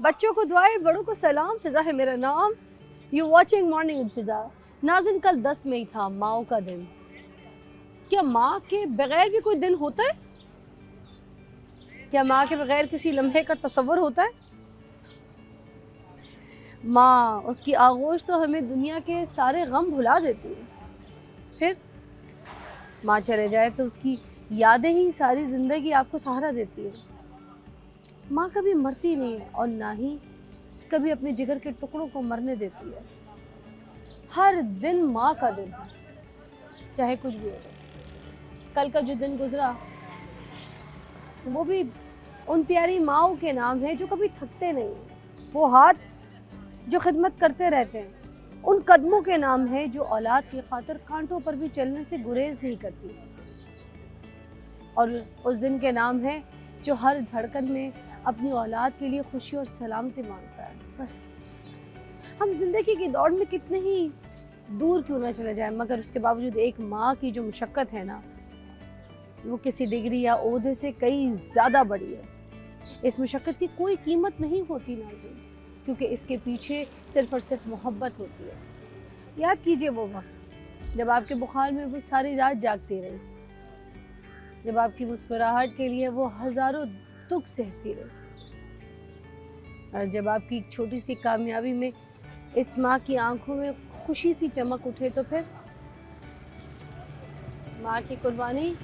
बच्चों को दुआएं, बड़ों को सलाम। फिजा है मेरा नाम, यू वॉचिंग मॉर्निंग विद फिजा। नाज़रीन, कल 10 मई था, माओ का दिन। क्या माँ के बगैर भी कोई दिन होता है? क्या माँ के बगैर किसी लम्हे का तस्वर होता है? माँ, उसकी आगोश तो हमें दुनिया के सारे गम भुला देती है। फिर माँ चले जाए तो उसकी यादें ही सारी ज़िंदगी आपको सहारा देती है। माँ कभी मरती नहीं है और ना ही कभी अपने जिगर के टुकड़ों को मरने देती है। हर दिन माँ का दिन है, चाहे कुछ भी हो जाए। कल का जो दिन गुजरा वो भी उन प्यारी माँओं के नाम है जो कभी थकते नहीं। वो हाथ जो खिदमत करते रहते हैं, उन कदमों के नाम है जो औलाद की खातिर कांटों पर भी चलने से गुरेज नहीं करती। और उस दिन के नाम है जो हर धड़कन में अपनी औलाद के लिए खुशी और सलामती मांगता है। बस हम जिंदगी की दौड़ में कितने ही दूर क्यों ना चले जाएं, मगर उसके बावजूद एक माँ की जो मुशक्कत है ना, वो किसी डिग्री या ओहदे से कई ज़्यादा बड़ी है। इस मुशक्कत की कोई कीमत नहीं होती नाज़रीन, क्योंकि इसके पीछे सिर्फ और सिर्फ मोहब्बत होती है। याद कीजिए वो वक्त जब आपके बुखार में वो सारी रात जागती रही, जब आपकी मुस्कुराहट के लिए वो हज़ारों दुख सहती रही, और जब आपकी एक छोटी सी कामयाबी में इस माँ की आंखों में खुशी सी चमक उठे, तो फिर माँ की कुर्बानी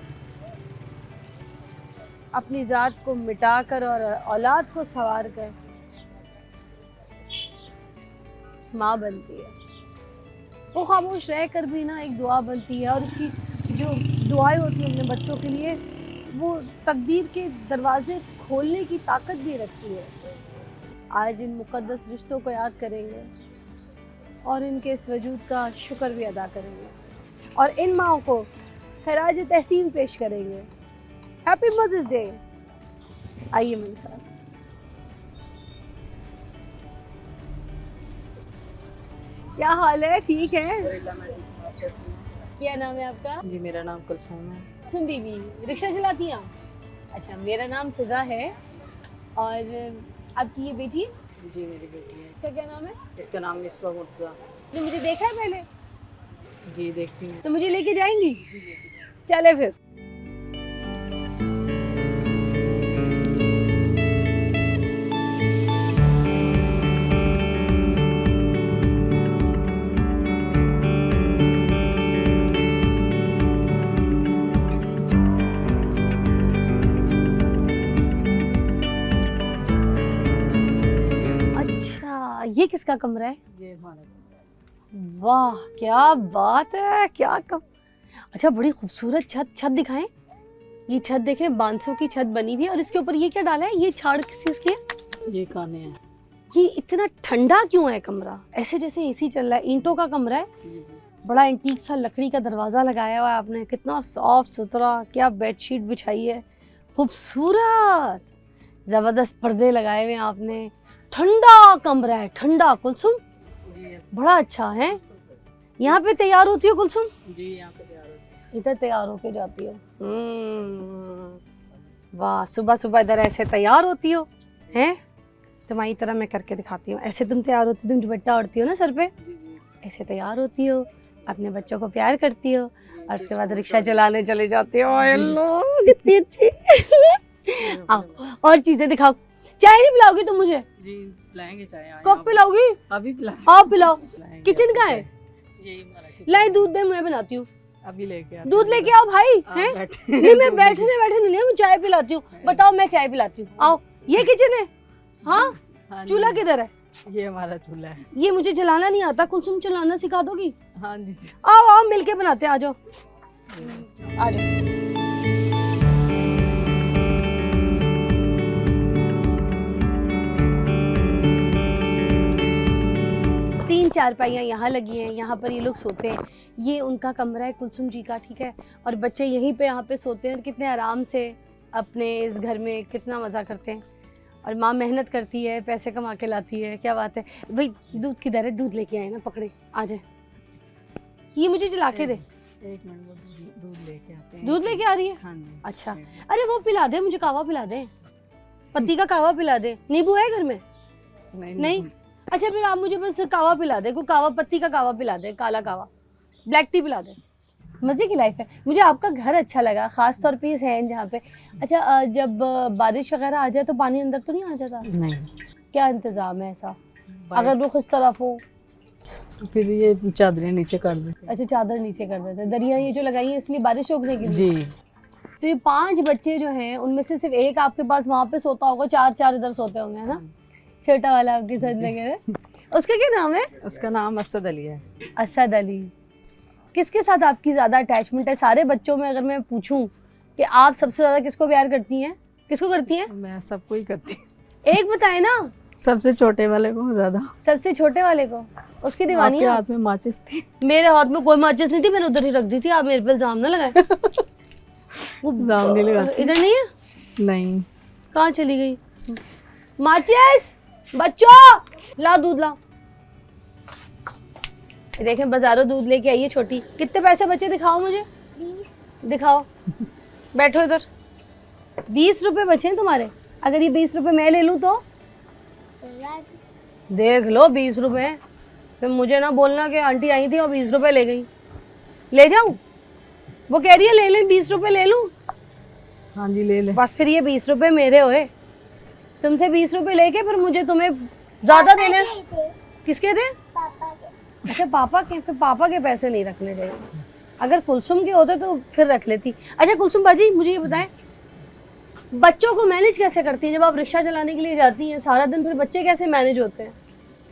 अपनी ज़ात को मिटाकर और औलाद को संवार कर माँ बनती है। वो खामोश रह कर भी ना एक दुआ बनती है, और उसकी जो दुआएं होती हैं अपने बच्चों के लिए, वो तकदीर के दरवाजे खोलने की ताकत भी रखती है। आज इन मुक़द्दस रिश्तों को याद करेंगे और इनके इस वजूद का शुक्र भी अदा करेंगे, और इन माँओं को खराज तहसीन पेश करेंगे। Happy mother's day. आइए मेरे साथ। क्या हाल है? ठीक है? क्या नाम है आपका? जी, मेरा नाम कुलसूम है। कुलसूम बीबी, रिक्शा चलाती हैं? अच्छा, मेरा नाम फिजा है। और आपकी ये बेटी है? जी, मेरी बेटी है। इसका क्या नाम है? इसका नाम मिसबा मुर्तज़ा। ने मुझे देखा है पहले? जी, देखती हूँ। तो मुझे लेके जाएंगी? चले फिर। ये किसका कमरा है? ये हमारा कमरा है। वाह, क्या बात है, क्या अच्छा, बड़ी खूबसूरत छत दिखाएं। ये छत देखें, बांसों की छत बनी हुई है, और इसके ऊपर ये क्या डाला है? ये छाड़ किस चीज की है? ये खाने हैं। ये इतना ठंडा क्यों है कमरा? ऐसे जैसे एसी चल रहा है। ईंटों का कमरा है, बड़ा एंटीक सा लकड़ी का दरवाजा लगाया हुआ है आपने। कितना साफ सुथरा, क्या बेडशीट बिछाई है, खूबसूरत, जबरदस्त पर्दे लगाए हुए हैं आपने। ठंडा कमरा है, ठंडा। कुलसुम, बड़ा अच्छा है। यहाँ पे तैयार होती हो कुलसुम? जी, यहाँ पे तैयार होती है। इधर तैयार होके जाती हो? वाह, सुबह सुबह इधर ऐसे तैयार होती हो हैं? तुम्हारी तरह मैं करके दिखाती हूँ। ऐसे तुम तैयार होती, तुम दुपट्टा ओढ़ती हो ना सर पे, ऐसे तैयार होती हो, अपने बच्चों को प्यार करती हो, और उसके बाद रिक्शा चलाने चले जाते हो। अल्लाह, कितनी अच्छी। आओ, और चीजें दिखाओ। चाय नहीं पिलाओगी तुम मुझे? जी, पिलाएंगे चाय। कब पिलाओगी? अभी पिला। आप पिलाओ। किचन का है? यही हमारा किचन। लाई दूध दे, मैं बनाती हूँ। अभी लेके आते दूध लेके आओ भाई। हैं? नहीं, मैं बैठने नहीं, मैं चाय पिलाती हूँ। बताओ, मैं चाय पिलाती हूँ। आओ, ये किचन है? हाँ, चूल्हा किधर है? ये हमारा चूल्हा है। ये मुझे जलाना नहीं आता, कुलसुम चलाना सिखा दोगी? हाँ जी। आओ आओ, मिलके बनाते हैं। आ जाओ आ जाओ। 3 चारपाइयाँ यहाँ लगी हैं, यहाँ पर ये लोग सोते हैं। ये उनका कमरा है कुलसुम जी का, ठीक है। और बच्चे यहीं पे यहाँ पे सोते हैं, और कितने आराम से अपने इस घर में कितना मज़ा करते हैं। और माँ मेहनत करती है, पैसे कमा के लाती है। क्या बात है भाई। दूध किधर है? दूध लेके आए ना, पकड़े, आ जाए। ये मुझे जला के दे। एक मिनट, दूध लेके आते हैं। दूध लेके आ रही है? हाँ जी। अच्छा, अरे वो पिला दे मुझे, कावा पिला दे, पत्ती का कावा पिला दे। नींबू है घर में? नहीं? अच्छा फिर आप मुझे बस कावा पिला दे, कोई कावा पत्ती का कावा पिला दे, काला कावा, ब्लैक टी पिला दे। मज़े की लाइफ है। मुझे आपका घर अच्छा लगा, ख़ास तौर पे इस हैंड जहाँ पे। अच्छा जब बारिश वगैरह आ जाए तो पानी अंदर तो नहीं आ जाता? नहीं। क्या इंतज़ाम है ऐसा? अगर रुख इस तरफ हो फिर ये चादरें नीचे कर देते। अच्छा चादर नीचे कर देते, दरिया ये जो लगाई है इसलिए बारिश रोकने के लिए? जी। तो ये 5 बच्चे जो हैं उनमें से सिर्फ एक आपके पास वहाँ पे सोता होगा, 4 इधर सोते होंगे, है ना? छोटा वाला आपके साथ लगे है। उसका क्या नाम है? उसका नाम असद अली है। असद अली। किसके साथ आपकी ज़्यादा अटैचमेंट है? सारे बच्चों में अगर मैं पूछूं कि आप सबसे ज़्यादा किसको प्यार करती हैं, किसको करती हैं? मैं सबको ही करती हूँ। एक बताए ना। सबसे छोटे वाले को ज्यादा। सबसे छोटे वाले को? उसकी दीवानी आपके है? हाथ में माचिस थी। मेरे हाथ में कोई माचिस नहीं थी, मैंने उधर ही रख दी थी। आप मेरे पे इल्जाम ना लगाए। वो इल्जाम नहीं लगाती। इधर नहीं है? नहीं। कहाँ चली गई माचिस? बच्चों ला दूध लाओ। देखें बाजारों दूध लेके आई है छोटी। कितने पैसे बचे दिखाओ मुझे। 20 दिखाओ। बैठो इधर। 20 रुपए बचे हैं तुम्हारे। अगर ये 20 रुपए मैं ले लूं तो देख लो 20 रुपए। फिर मुझे ना बोलना कि आंटी आई थी और 20 रुपए ले गई। ले जाऊं? वो कह रही है ले ले 20 रुपए ले लूं। हाँ जी ले ले। बस फिर ये 20 रुपए मेरे हुए। तुमसे 20 रुपए लेके फिर मुझे तुम्हें ज्यादा देने। किसके थे? पापा के। अच्छा पापा के। फिर पापा के पैसे नहीं रखने चाहिए। अगर कुलसुम के होते तो फिर रख लेती। अच्छा कुलसुम बाजी मुझे ये बताएं, बच्चों को मैनेज कैसे करती हैं? जब आप रिक्शा चलाने के लिए जाती हैं सारा दिन, फिर बच्चे कैसे मैनेज होते हैं?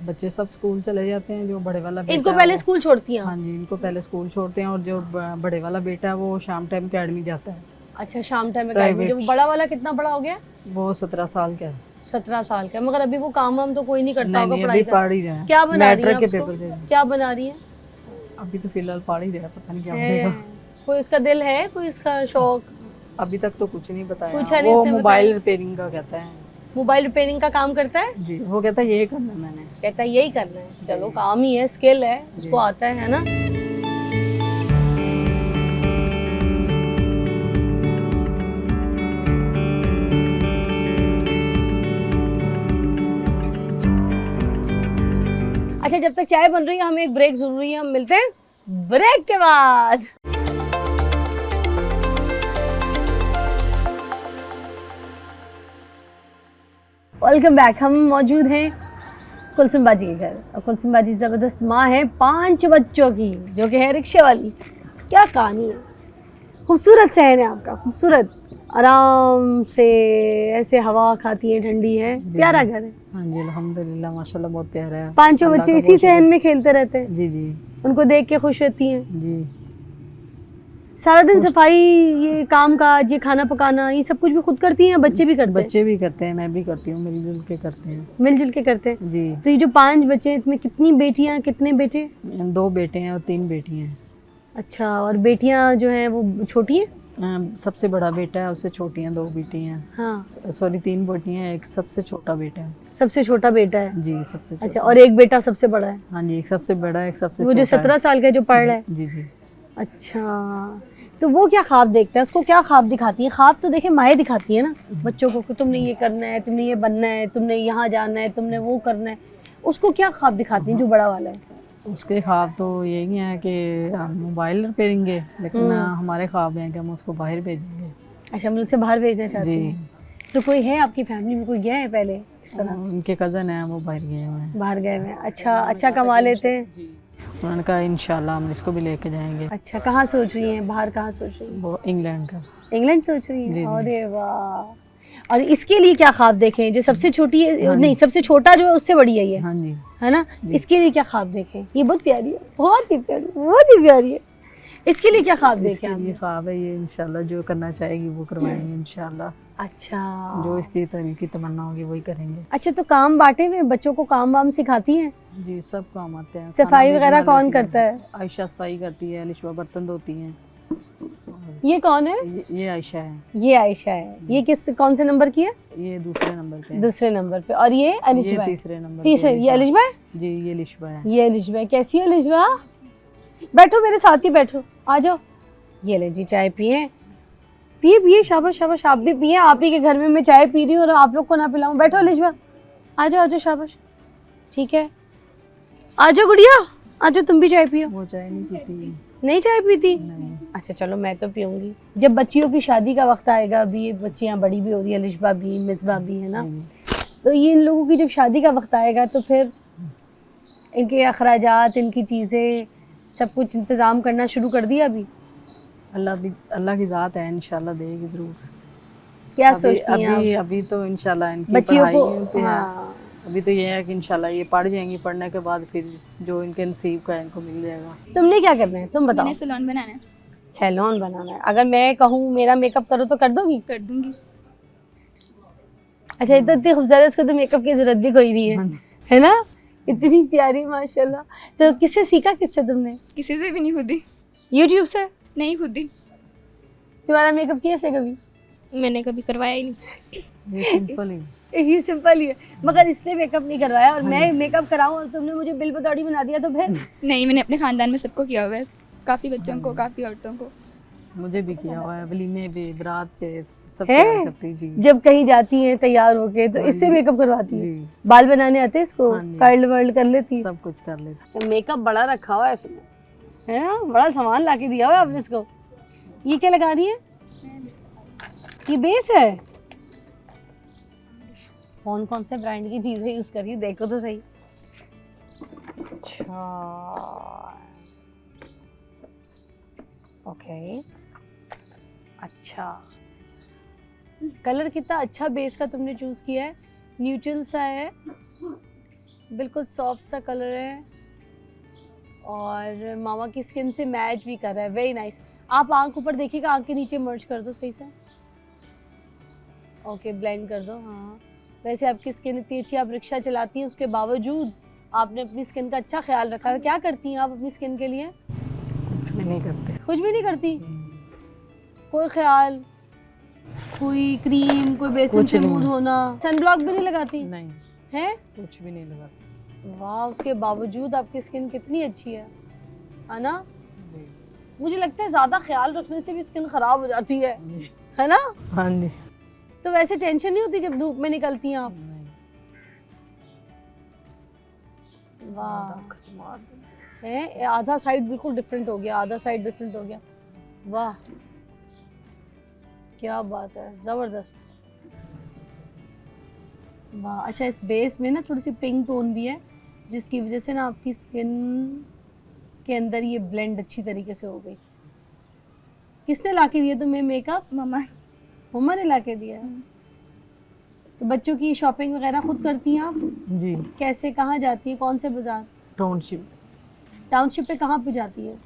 बच्चे सब स्कूल चले जाते हैं। जो बड़े वाला बेटा इनको पहले स्कूल छोड़ती हैं? हाँ जी इनको पहले स्कूल छोड़ते हैं। और जो बड़े वाला बेटा है वो शाम टाइम अकेडमी जाता है। अच्छा शाम टाइम में अकेडमी। जो बड़ा वाला कितना बड़ा हो गया? वो 17 साल का है। 17 साल का। मगर अभी वो काम वाम तो कोई नहीं करता होगा नहीं, पढ़ाई अभी का? पढ़ ही रहे हैं। क्या बना रही मैट्रिक के है? पेपर दे रहे हैं। क्या बना रही है? अभी तो फिलहाल पढ़ ही रहा है, पता नहीं क्या है। बनेगा। कोई इसका दिल है, कोई इसका शौक? अभी तक तो कुछ नहीं बताया। पूछा नहीं वो इसने मोबाइल बताया? रिपेयरिंग का कहता है। मोबाइल रिपेयरिंग का काम करता है जी। वो कहता है यही करना है मैंने। कहता है यही करना है। चलो काम ही है, स्किल है, उसको आता है ना। अच्छा जब तक चाय बन रही है हमें एक ब्रेक जरूरी है। हम मिलते हैं ब्रेक के बाद। Welcome back. हम मौजूद हैं कुलसुम बाजी के घर। और कुलसुम बाजी ज़बरदस्त माँ है 5 बच्चों की, जो कि है रिक्शे वाली। क्या कहानी है। खूबसूरत सहन है आपका, खूबसूरत। आराम से ऐसे हवा खाती है, ठंडी है, प्यारा घर है। हाँ जी अल्हम्दुलिल्लाह माशाल्लाह बहुत प्यारा है। 5 बच्चे इसी सहन में खेलते रहते हैं। जी जी। उनको देख के खुश रहती हैं। जी। सारा दिन सफाई, ये काम काज, ये खाना पकाना, ये सब कुछ भी खुद करती हैं? बच्चे भी करते हैं? बच्चे भी करते हैं, मैं भी करती हूँ, मिलजुल के करते हैं। मिलजुल के करते हैं। जी। तो ये जो 5 बच्चे हैं इसमें कितनी बेटियां कितने बेटे? 2 बेटे हैं और 3 बेटी हैं। अच्छा और बेटियां जो हैं वो छोटी हैं? सबसे बड़ा बेटा है, उससे छोटी हैं 2 बेटी हैं। हाँ सॉरी 3 बेटी हैं, एक सबसे छोटा बेटा है। सबसे छोटा बेटा है? जी सबसे छोटा। अच्छा और एक बेटा सबसे बड़ा है? हाँ जी एक सबसे बड़ा है, एक सबसे वो जो 17 साल का है, जो पढ़ रहा है? जी जी। अच्छा तो वो क्या ख्वाब देखता है? उसको क्या ख्वाब दिखाती है? ख्वाब तो देखे माएँ दिखाती है ना बच्चों को कि तुमने ये करना है, तुमने ये बनना है, तुमने यहाँ जाना है, तुमने वो करना है। उसको क्या ख्वाब दिखाती हैं जो बड़ा वाला है? उसके ख्वाब तो यही है कि हम मोबाइल रिपेयरिंगे, लेकिन हमारे ख्वाब हैं कि हम उसको बाहर भेजेंगे। अच्छा मुल्क से बाहर भेजना चाहते जी। हैं? तो कोई है आपकी फैमिली में, कोई गया है पहले इस तरह? उनके कज़न हैं, वो बाहर गए हुए हैं। बाहर गए हुए हैं। अच्छा कमा लेते हैं? उन्होंने कहा इंशाल्लाह हम इसको भी लेके जाएंगे। अच्छा कहाँ सोच रही हैं? बाहर कहाँ सोच रही हैं? वो इंग्लैंड का। इंग्लैंड सोच रही जी, हैं? जी। अरे वाह। और इसके लिए क्या ख्वाब देखें? जो सबसे छोटी है, नहीं सबसे छोटा जो है उससे बड़ी है ये, हाँ जी। है ना? इसके लिए क्या ख्वाब देखें? ये बहुत प्यारी है, बहुत ही प्यारी, बहुत ही प्यारी है। इसके लिए क्या ख्वाब देखें आप? ये ख्वाब है, ये इंशाल्लाह जो करना चाहेगी वो करवाएंगे इंशाल्लाह। अच्छा जो इसकी दिल की तमन्ना होगी वही करेंगे। अच्छा तो काम बांटे हुए बच्चों को काम वाम सिखाती हैं? जी सब काम आते हैं। सफाई खाना भी वगैरह बना कौन लेती हैं। करता है? आयशा सफाई करती है, लिशवा बर्तन धोती हैं। ये कौन है? ये आयशा है। ये आयशा है। ये कौन से नंबर की है? ये दूसरे नंबर पे है। दूसरे नंबर पे। और ये अलिशबा है? तीसरे नंबर तीसरे। ये अलिशबा है? जी ये लिशवा है। ये अलिशबा है। कैसी है अलिशबा? बैठो मेरे साथ ही बैठो, आ जाओ। ये ले जी चाय पिए, पिए पिए, शाबाश शाबाश। आप भी पिए, आप ही के घर में मैं चाय पी रही हूँ और आप लोग को ना पिलाऊं। बैठो अलिशबा, आ जाओ आ जाओ, शाबाश। ठीक है, आजो गुड़िया, आजो तुम भी चाय पियो। वो चाय नहीं पीती। नहीं चाय पीती? नहीं। अच्छा चलो मैं तो पीऊंगी। जब बच्चियों की शादी का वक्त आएगा, अभी ये बच्चियां बड़ी भी हो रही है, लिशबा भी, मिसबा भी, है ना, तो ये इन लोगों की जब शादी का वक्त आएगा तो फिर इनके अखराजात, इनकी चीज़ें, सब कुछ इंतज़ाम करना शुरू कर दिया अभी? अल्लाह की ज़ात है, इंशाल्लाह देगी ज़रूर। क्या सोचती हैं अभी आप? अभी तो इंशाल्लाह इनकी बच्चियों को पढ़ाई पे है। हाँ, अभी तो ये है कि इंशाल्लाह ये पढ़ जाएंगी, पढ़ने के बाद फिर जो इनके नसीब का है इनको मिल जाएगा। तुमने क्या करना है तुम बताओ? मैंने सैलून बनाना है। सैलून बनाना है। अगर मैं कहूँ मेरा मेकअप करो तो कर दोगी? कर दूंगी। अच्छा, इतनी खूबसूरत है, इसको तो मेकअप की जरूरत भी कोई नहीं है, है ना? इतनी प्यारी माशाल्लाह। तो किससे सीखा, किससे तुमने? किसी से भी नहीं, खुद ही। यूट्यूब से? नहीं, खुद ही। तुम्हारा मेकअप किया से कभी? मैंने कभी करवाया ही नहीं। ये सिंपल ही। ये सिंपल ही है, मगर इसने मेकअप नहीं करवाया और मैं मेकअप कराऊं और तुमने मुझे बिल बतौड़ी बना दिया तो फिर? नहीं, मैंने अपने खानदान में सबको किया हुआ है, काफी बच्चों को, काफी औरतों को। मुझे भी किया हुआ है, वलीमे पे, बारात पे, सब है? तैयार करती जी। जब कहीं जाती हैं तैयार होके तो इससे मेकअप करवाती है? जी, बाल बनाने आते हैं इसको? हाँ जी। कर्ल वर्ल कर लेती है? सब कुछ कर लेती। मेकअप बड़ा रखा हुआ है इसने, है ना? बड़ा सामान लाके दिया हुआ है आपने इसको। ये क्या लगा रही है? ये बेस है? कौन कौन से ब्रांड की चीजें यूज कर रही है, देखो तो सही। अच्छा, ओके, अच्छा। कलर कितना अच्छा बेस का तुमने चूज किया है, न्यूट्रल सा है, बिल्कुल सॉफ्ट सा कलर है और मामा की स्किन से मैच भी कर रहा है। Very nice. आप आंख ऊपर देखिएगा, आंख के नीचे मर्ज कर दो सही से। ओके, ब्लेंड कर दो। हाँ, वैसे आपकी स्किन इतनी अच्छी, आप रिक्शा चलाती हैं उसके बावजूद आपने अपनी स्किन का अच्छा ख्याल रखा है। क्या करती हैं आप अपनी स्किन के लिए? कुछ भी नहीं करते। कुछ भी नहीं करती? कोई ख्याल, कोई क्रीम, कोई बेसन कुछ से नहीं। मुंह धोना, सनब्लॉक भी नहीं लगाती नहीं, है? कुछ भी नहीं लगाते। वाह, उसके बावजूद आपकी स्किन कितनी अच्छी है ना? जी। मुझे लगता है ज्यादा ख्याल रखने से भी स्किन खराब हो जाती है ना? हाँ जी। तो वैसे टेंशन नहीं होती जब धूप में निकलती हैं आप? नहीं। वाह, है आधा साइड बिल्कुल डिफरेंट हो गया, आधा साइड डिफरेंट हो गया। वाह, क्या बात है, जबरदस्त। वाह, अच्छा, इस बेस में ना थोड़ी सी पिंक टोन भी है जिसकी वजह से ना आपकी स्किन के अंदर ये ब्लेंड अच्छी तरीके से हो गई। किसने लाके दिया तुम्हें मेकअप? मम्मा। मम्मा ने लाके दिया है। तो बच्चों की शॉपिंग वगैरह खुद करती हैं आप? जी। कैसे, कहाँ जाती है, कौन से बाजार? टाउनशिप। टाउनशिप पे कहाँ पे जाती है?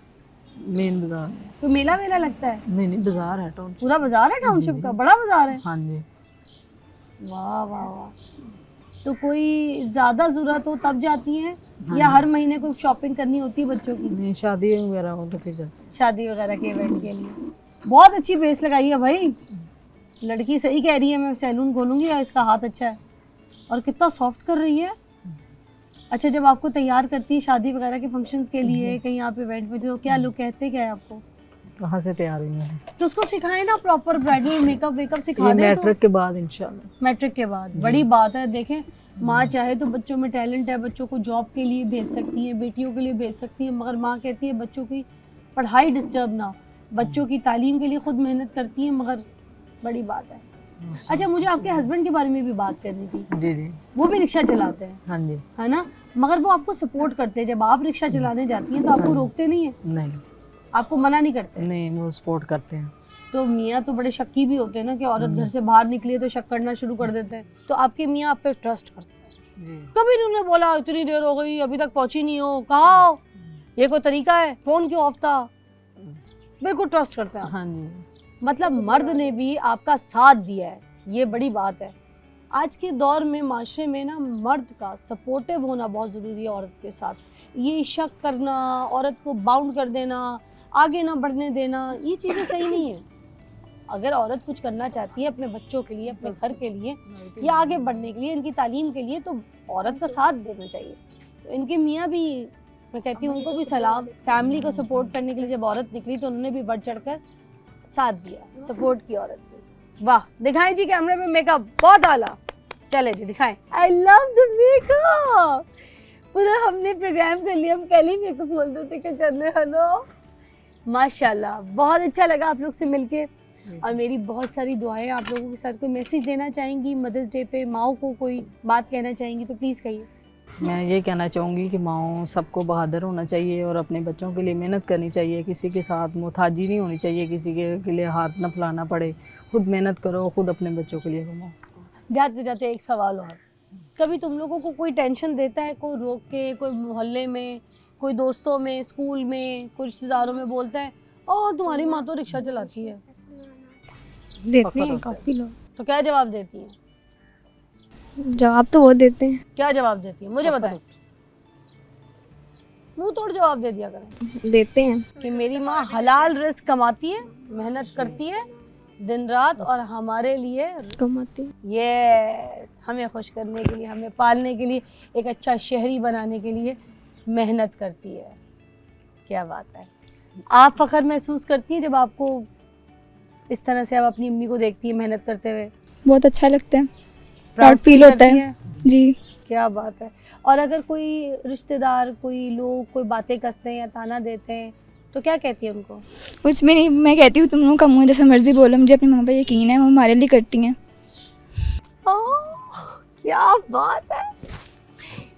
मेन बाजार। तो मेला वेला लगता है? नहीं नहीं, बाजार है टाउनशिप। पूरा बाजार है टाउनशिप का? बड़ा बाजार है? हाँ जी। वाह वाह वाह। तो कोई ज्यादा जरूरत हो तब जाती हैं हाँ या जी। हर महीने कोई शॉपिंग करनी होती है बच्चों की? नहीं, शादी वगैरह हो तो फिर जाते। शादी वगैरह के इवेंट के लिए। बहुत अच्छी बेस लगाई है भाई, लड़की सही कह रही है, मैं सैलून खोलूंगी या इसका हाथ अच्छा है। और कितना सॉफ्ट कर रही है। अच्छा, जब आपको तैयार करती है शादी वगैरह के फंक्शंस के लिए, कहीं आप इवेंट में, तो क्या लोग कहते क्या है आपको? कहाँ से तैयार हुई है? तो उसको सिखाएं ना, प्रॉपर ब्राइडल मेकअप वेकअप सिखा ये दें। तो मैट्रिक के बाद इंशाल्लाह। मैट्रिक के बाद बड़ी बात है। देखें, माँ चाहे तो बच्चों में टैलेंट है, बच्चों को जॉब के लिए भेज सकती है, बेटियों के लिए भेज सकती है, मगर माँ कहती है बच्चों की पढ़ाई डिस्टर्ब ना हो, बच्चों की तालीम के लिए खुद मेहनत करती है, मगर बड़ी बात है। अच्छा, मुझे आपके हस्बैंड के बारे में भी बात करनी थी। जी जी। वो भी रिक्शा चलाते हैं, हाँ जी। है ना? मगर वो आपको सपोर्ट करते हैं, जब आप रिक्शा चलाने जाती हैं तो आपको रोकते नहीं है, नहीं आपको मना नहीं करते? नहीं, वो सपोर्ट करते हैं। तो मियाँ तो बड़े शक्की भी होते हैं ना, कि औरत घर से बाहर निकली है तो शक करना शुरू कर देते हैं। तो आपके मियाँ आप पे ट्रस्ट करते हैं? जी। कभी नहीं उन्होंने बोला इतनी देर हो गई अभी तक पहुंची नहीं हो, कहाँ हो, ये कोई तरीका है, फोन क्यों ऑफ था? बिल्कुल ट्रस्ट करते हैं। हाँ जी। मतलब मर्द ने भी आपका साथ दिया है, ये बड़ी बात है। आज के दौर में माशरे में ना मर्द का सपोर्टिव होना बहुत ज़रूरी है औरत के साथ। ये शक करना, औरत को बाउंड कर देना, आगे ना बढ़ने देना, ये चीज़ें सही नहीं है। अगर औरत कुछ करना चाहती है अपने बच्चों के लिए, अपने घर के लिए, या आगे बढ़ने के लिए, इनकी तालीम के लिए, तो औरत का साथ देना चाहिए। तो इनके मियाँ भी, मैं कहती हूँ उनको भी सलाम, फैमिली को सपोर्ट करने के लिए जब औरत निकली तो उन्होंने भी बढ़ चढ़कर साथ दिया, सपोर्ट की औरत की। वाह, दिखाएं जी कैमरे में मेकअप, बहुत आला। चले जी दिखाएं। I love the makeup. पूरा हमने प्रोग्राम कर लिया, हम पहले ही मेकअप बोल देते कि करने हेलो। माशाल्लाह, बहुत अच्छा लगा आप लोग से मिलके और मेरी बहुत सारी दुआएं आप लोगों के साथ। कोई मैसेज देना चाहेंगी मदर्स डे पे, माओ को कोई बात कहना चाहेंगी तो प्लीज़ कहिए। मैं ये कहना चाहूँगी कि माओ सबको बहादुर होना चाहिए और अपने बच्चों के लिए मेहनत करनी चाहिए। किसी के साथ मोहताजी नहीं होनी चाहिए, किसी के लिए हाथ न फैलाना पड़े। खुद मेहनत करो, खुद अपने बच्चों के लिए कमाओ। जाते जाते एक सवाल और, कभी तुम लोगों को कोई टेंशन देता है, कोई रोक के, कोई मोहल्ले में, कोई दोस्तों में, स्कूल में, कोई रिश्तेदारों में बोलता है ओ तुम्हारी माँ तो रिक्शा चलाती है, देते हैं काफ़ी लोग। तो क्या जवाब देती है? जवाब तो वो देते हैं। क्या जवाब देती है मुझे बताएं, मुंह तोड़ जवाब दे दिया करें देते हैं। कि मेरी माँ हलाल रिस्क कमाती है, मेहनत करती है दिन रात और हमारे लिए कमाते हैं। यस, हमें खुश करने के लिए, हमें पालने के लिए, एक अच्छा शहरी बनाने के लिए मेहनत करती है। क्या बात है। आप फ़ख्र महसूस करती हैं जब आपको इस तरह से आप अपनी अम्मी को देखती हैं मेहनत करते हुए? बहुत अच्छा लगता है, Proud प्राउड फील होता करती है हैं? जी। क्या बात है। और अगर कोई रिश्तेदार, कोई लोग कोई बातें कसते हैं या ताना देते हैं तो क्या कहती है उनको? कुछ भी नहीं, मैं कहती हूँ तुम लोगों का मुँह जैसा मर्जी बोलो, मुझे अपनी मम्मा पे यकीन है, वो हमारे लिए करती हैं। ओह, क्या बात है।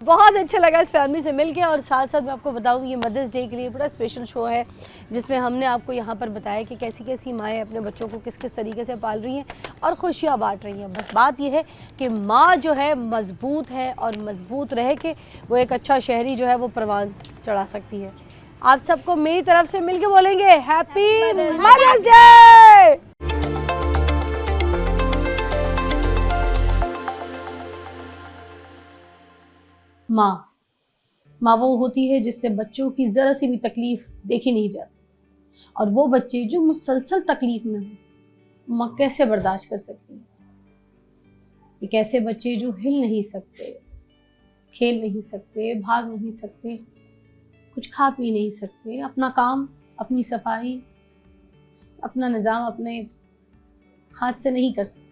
बहुत अच्छा लगा इस फैमिली से मिलके। और साथ साथ मैं आपको बताऊँ, ये मदर्स डे के लिए बड़ा स्पेशल शो है जिसमें हमने आपको यहाँ पर बताया कि कैसी कैसी माएँ अपने बच्चों को किस किस तरीके से पाल रही हैं और खुशियाँ बांट रही हैं। बस बात ये है कि माँ जो है मज़बूत है और मज़बूत रह के वो एक अच्छा शहरी जो है वो परवान चढ़ा सकती है। आप सबको मेरी तरफ से मिलके बोलेंगे हैप्पी मदर्स डे। माँ वो होती है जिससे बच्चों की ज़रा सी भी तकलीफ़ देखी नहीं जाती, और वो बच्चे जो मुसलसल तकलीफ़ में हों माँ कैसे बर्दाश्त कर सकती है। एक ऐसे बच्चे जो हिल नहीं सकते, खेल नहीं सकते, भाग नहीं सकते, कुछ खा पी नहीं सकते, अपना काम, अपनी सफाई, अपना निज़ाम अपने हाथ से नहीं कर सकते,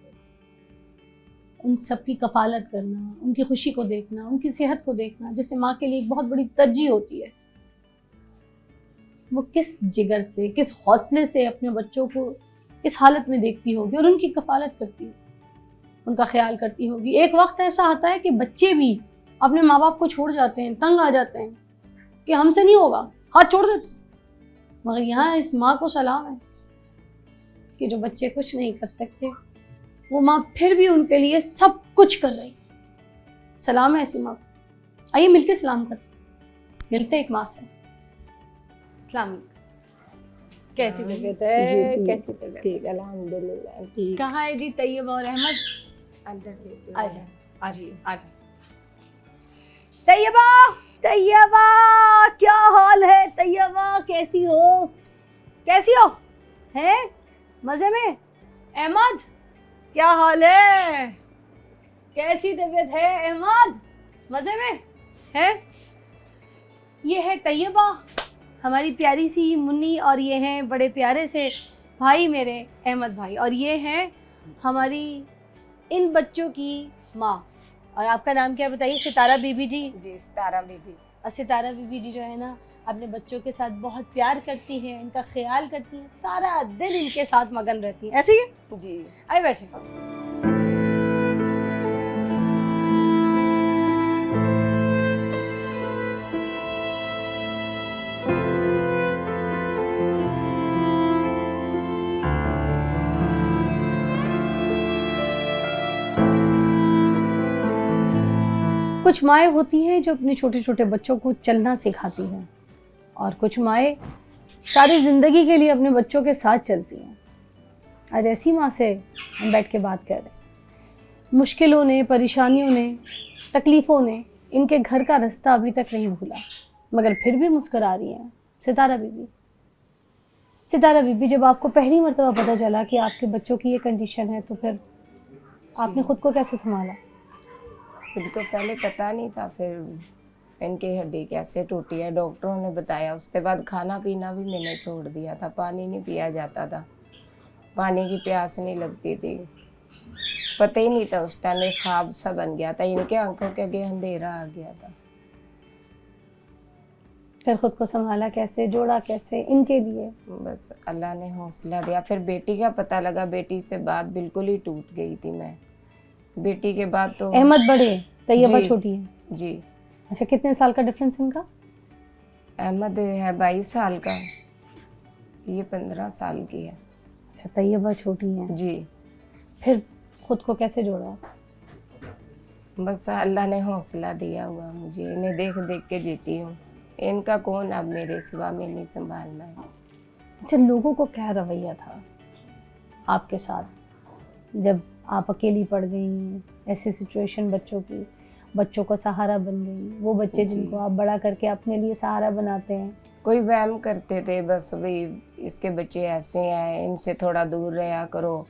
उन सब की कफालत करना, उनकी खुशी को देखना, उनकी सेहत को देखना, जैसे माँ के लिए एक बहुत बड़ी तरजीह होती है, वो किस जिगर से, किस हौसले से अपने बच्चों को इस हालत में देखती होगी और उनकी कफालत करती होगी, उनका ख्याल करती होगी। एक वक्त ऐसा आता है कि बच्चे भी अपने माँ बाप को छोड़ जाते हैं, तंग आ जाते हैं कि हमसे नहीं होगा, हाथ छोड़ देते। मगर यहाँ इस माँ को सलाम है कि जो बच्चे कुछ नहीं कर सकते वो माँ फिर भी उनके लिए सब कुछ कर रही है। सलाम है ऐसी माँ को। आइए मिलके सलाम करते, मिलते एक माँ से। सलाम। कैसी तबीयत है? कैसी तबीयत? ठीक, अल्हम्दुलिल्लाह ठीक। कहाँ है जी तैयबा और अहमद? अंदर लेके आजा, आजा, आजा। तैयबा, तैयबा, क्या हाल है तैयबा? कैसी हो? कैसी हो? हैं? मजे में? अहमद, क्या हाल है? कैसी तबीयत है अहमद? मजे में है? ये है तैयबा, हमारी प्यारी सी मुन्नी, और ये हैं बड़े प्यारे से भाई मेरे अहमद भाई, और ये हैं हमारी इन बच्चों की माँ। और आपका नाम क्या बताइए? सितारा बीबी जी। जी, सितारा बीबी। और सितारा बीबी जी जो है ना अपने बच्चों के साथ बहुत प्यार करती हैं, इनका ख्याल करती हैं, सारा दिन इनके साथ मगन रहती हैं। ऐसे ही है? जी। आइए बैठे। कुछ माएँ होती हैं जो अपने छोटे छोटे बच्चों को चलना सिखाती हैं, और कुछ माएँ सारी ज़िंदगी के लिए अपने बच्चों के साथ चलती हैं। आज ऐसी माँ से हम बैठ के बात कर रहे हैं। मुश्किलों ने, परेशानियों ने, तकलीफ़ों ने इनके घर का रास्ता अभी तक नहीं भूला, मगर फिर भी मुस्कुरा रही हैं। सितारा बीबी, सितारा बीबी, जब आपको पहली मर्तबा पता चला कि आपके बच्चों की ये कंडीशन है तो फिर आपने ख़ुद को कैसे संभाला? खुद को पहले पता नहीं था, फिर इनकी हड्डी कैसे टूटी है डॉक्टरों ने बताया। उसके बाद खाना पीना भी मैंने छोड़ दिया था, पानी नहीं पिया जाता था, पानी की प्यास नहीं लगती थी, पता ही नहीं था उस टाइम में ख्वाब सा बन गया था, इनके आंखों के आगे अंधेरा आ गया था। फिर खुद को संभाला कैसे, जोड़ा कैसे इनके लिए? बस अल्लाह ने हौसला दिया। फिर बेटी का पता लगा, बेटी से बात बिल्कुल ही टूट गई थी मैं। बेटी के बाद तो अहमद बड़े, तैयबा जी। छोटी है। जी, अच्छा, कितने साल का डिफरेंस इनका? अहमद है 22 साल का, ये 15 साल की है। अच्छा, तैयबा छोटी है। जी, फिर खुद को कैसे जोड़ा? बस अल्लाह ने हौसला दिया हुआ मुझे, इन्हें देख देख के जीती हूँ। इनका कौन अब मेरे सिवा में नहीं संभालना है। अच्छा, लोगों को क्या रवैया था आपके साथ जब आप अकेली पड़ गई, ऐसी सिचुएशन बच्चों को सहारा बन गई, वो बच्चे जी। जिनको आप बड़ा करके अपने लिए सहारा बनाते हैं? कोई वहम करते थे बस, भाई इसके बच्चे ऐसे हैं, इनसे थोड़ा दूर रहा करो।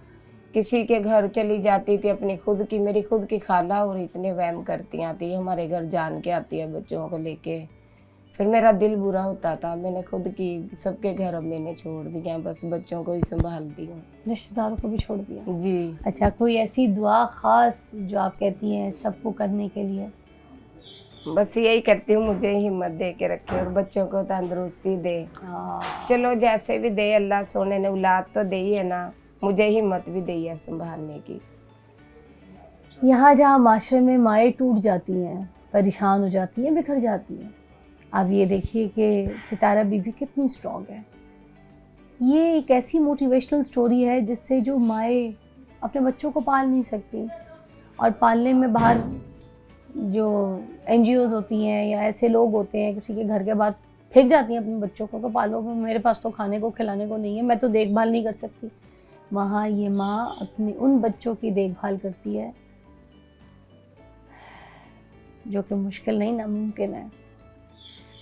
किसी के घर चली जाती थी, अपनी खुद की, मेरी खुद की खाला और इतने वहम करती आती, हमारे घर जान के आती है बच्चों को लेके। फिर मेरा दिल बुरा होता था, मैंने खुद की सबके घर अब मैंने छोड़ दिया, बस बच्चों को ही संभालती हूँ। रिश्तेदारों को भी छोड़ दिया? जी, अच्छा, कोई ऐसी दुआ खास जो आप कहती हैं सबको करने के लिए? बस यही करती हूँ, मुझे हिम्मत दे के रखे और बच्चों को तंदुरुस्ती दे। चलो जैसे भी दे, अल्लाह सोने ने औलाद तो दी है ना, मुझे हिम्मत भी दी है संभालने की। यहाँ जहाँ माशरे में माएँ टूट जाती हैं, परेशान हो जाती हैं, बिखर जाती हैं, आप ये देखिए कि सितारा बीबी कितनी स्ट्रॉन्ग है। ये एक ऐसी मोटिवेशनल स्टोरी है जिससे जो माएँ अपने बच्चों को पाल नहीं सकती और पालने में बाहर जो NGOs होती हैं या ऐसे लोग होते हैं किसी के घर के बाहर फेंक जाती हैं अपने बच्चों को, पालो, मेरे पास तो खाने को खिलाने को नहीं है, मैं तो देखभाल नहीं कर सकती। वहाँ ये माँ अपने उन बच्चों की देखभाल करती है जो कि मुश्किल नहीं, नामुमकिन है।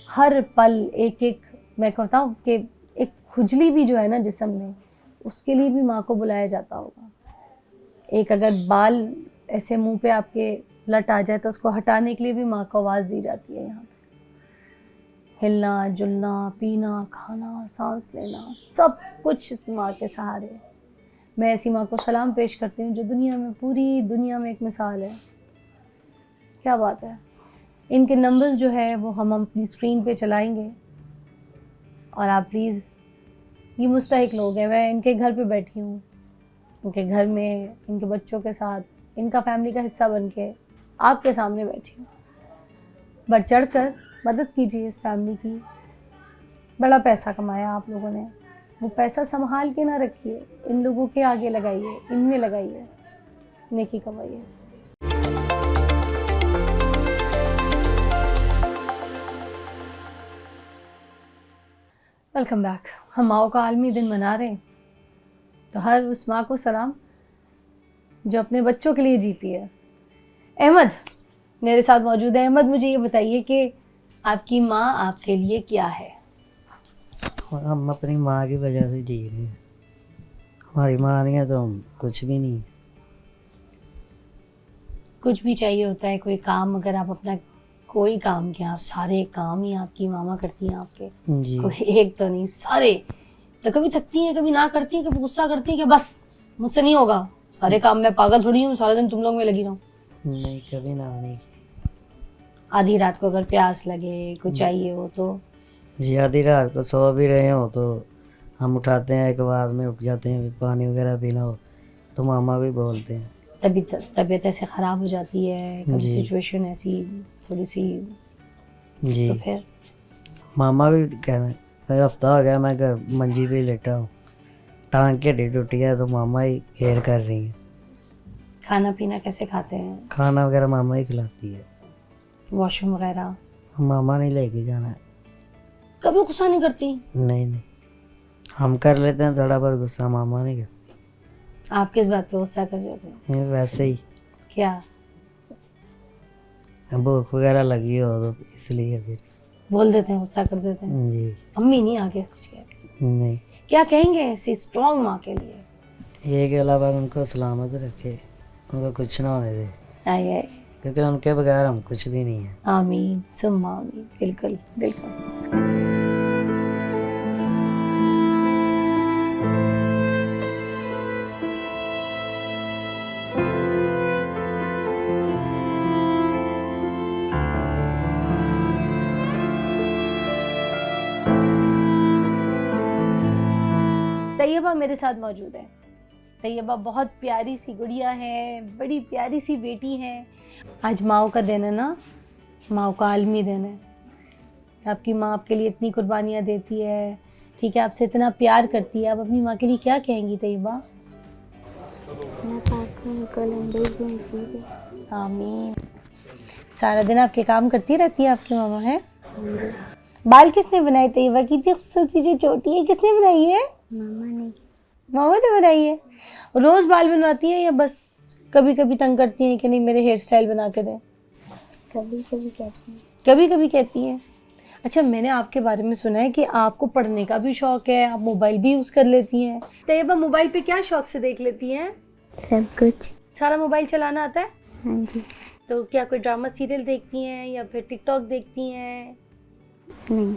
हर पल एक एक, मैं कहता हूँ कि एक खुजली भी जो है ना जिस्म में, उसके लिए भी माँ को बुलाया जाता होगा। एक अगर बाल ऐसे मुंह पे आपके लट आ जाए तो उसको हटाने के लिए भी माँ को आवाज़ दी जाती है। यहाँ पे हिलना जुलना, पीना, खाना, सांस लेना, सब कुछ इस माँ के सहारे। मैं ऐसी माँ को सलाम पेश करती हूँ जो दुनिया में, पूरी दुनिया में एक मिसाल है। क्या बात है। इनके नंबर्स जो है वो हम अपनी स्क्रीन पे चलाएंगे और आप प्लीज़, ये मुस्तहिक लोग हैं, मैं इनके घर पे बैठी हूँ, इनके घर में इनके बच्चों के साथ, इनका फैमिली का हिस्सा बन के आपके सामने बैठी हूँ। बढ़ चढ़ कर मदद कीजिए इस फैमिली की। बड़ा पैसा कमाया आप लोगों ने, वो पैसा संभाल के ना रखिए, इन लोगों के आगे लगाइए, इनमें लगाइए, नेकी कमाइए। Welcome back. हम माओ का आलमी दिन मना रहे हैं, तो हर उस माँ को सलाम जो अपने बच्चों के लिए जीती है। अहमद मेरे साथ मौजूद है। अहमद, मुझे ये बताइए कि आपकी माँ आपके लिए क्या है? हम अपनी माँ की वजह से जी रहे हैं। हमारी माँ नहीं है तो हम कुछ भी नहीं। कुछ भी चाहिए होता है, कोई काम, अगर आप अपना कोई काम किया, सारे काम ही आपकी मामा करती हैं आपके, जी, कोई एक तो नहीं, सारे। तो कभी थकती हैं, कभी ना करती हैं, कभी गुस्सा करती हैं कि बस मुझसे नहीं होगा, सारे काम, मैं पागल थोड़ी हूँ सारा दिन तुम लोग में लगी रहूँ। नहीं कभी ना नहीं की। आधी रात को अगर प्यास लगे, कुछ चाहिए हो तो? जी, आधी रात को सो भी रहे हो तो हम उठाते हैं, एक बार में उठ जाते हैं, पानी वगैरह पीना हो तो मामा भी बोलते हैं। तबीयत ऐसे ख़राब हो जाती है, कभी जी। सिचुएशन ऐसी थोड़ी सी, जी, तो फिर? मामा भी कहते हफ्ता हो गया मैं घर मंजी पे लेटा हूँ, टांग के हड्डी टूटी है तो मामा ही केयर कर रही है। खाना पीना कैसे खाते हैं? खाना वगैरह मामा ही खिलाती है, वॉशरूम वगैरह? मामा नहीं लेके जाना है। कभी गुस्सा नहीं करती? नहीं नहीं, हम कर लेते हैं थोड़ा बहुत गुस्सा, मामा नहीं करती। आप किस बात पे गुस्सा कर जाते हैं? ये वैसे ही क्या भूख वगैरह लगी हो तो इसलिए फिर। बोल देते हैं, गुस्सा कर देते हैं? जी, अम्मी नहीं आके कुछ कहती? नहीं, क्या कहेंगे ऐसी स्ट्रॉन्ग माँ के लिए? ये के अलावा उनको सलामत रखे, उनको कुछ ना होने दे, आए आए, क्योंकि उनके बगैर हम कुछ भी नहीं है। आमीन सुम्मा आमीन। बिल्कुल बिल्कुल। तैयबा मेरे साथ मौजूद है। तैयबा बहुत प्यारी सी गुड़िया है, बड़ी प्यारी सी बेटी है। आज माओ का दिन है ना, माओ का आलमी दिन है। आपकी माँ आपके लिए इतनी कुर्बानियाँ देती है, ठीक है, आपसे इतना प्यार करती है। आप अपनी माँ के लिए क्या कहेंगी तैयबा? आमीन। सारा दिन आपके काम करती रहती है आपकी मामा है? बाल किसने बनाए तैयबा की? इतनी खूबसूरत सी जो चोटी है किसने बनाई है? मामा ने बनाई है। रोज बाल बनवाती है या बस कभी कभी तंग करती हैं कि नहीं मेरे हेयर स्टाइल बना के दें? कभी कभी कहती हैं। कभी कभी कहती हैं। अच्छा, मैंने आपके बारे में सुना है कि आपको पढ़ने का भी शौक है, आप मोबाइल भी यूज़ कर लेती हैं। तैयबा मोबाइल पे क्या शौक से देख लेती हैं? सब कुछ। सारा मोबाइल चलाना आता है? हाँ जी। तो क्या कोई ड्रामा सीरियल देखती हैं या फिर टिकटॉक देखती हैं? नहीं,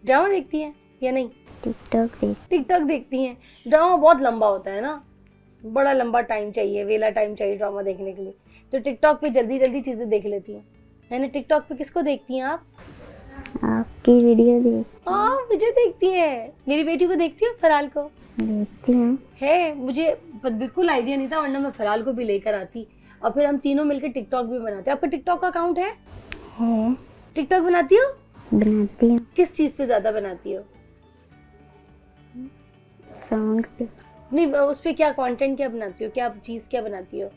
ड्रामा देखती हैं या नहीं? टिकटॉक देखती हैं। ड्रामा बहुत लंबा होता है ना, बड़ा लंबा टाइम चाहिए, वेला टाइम चाहिए ड्रामा देखने के लिए। तो टिकटॉक पे जल्दी जल्दी चीज़ें देख लेती हैं। यानी टिकटॉक पे किसको देखती हैं आप? आपकी वीडियो मुझे देखती है। मेरी बेटी को देखती हो, फराल को? देखती हूँ। है, मुझे बिल्कुल आइडिया नहीं था, वरना मैं फराल को भी लेकर आती और फिर हम तीनों मिलकर टिकटॉक भी बनाते। आपका टिकटॉक का अकाउंट है? टिकटॉक बनाती हो? बनाती हूँ। किस चीज़ पे ज़्यादा बनाती हो? सॉन्ग पे। नहीं, उस पे क्या कंटेंट क्या बनाती हो? क्या चीज़ क्या बनाती हो?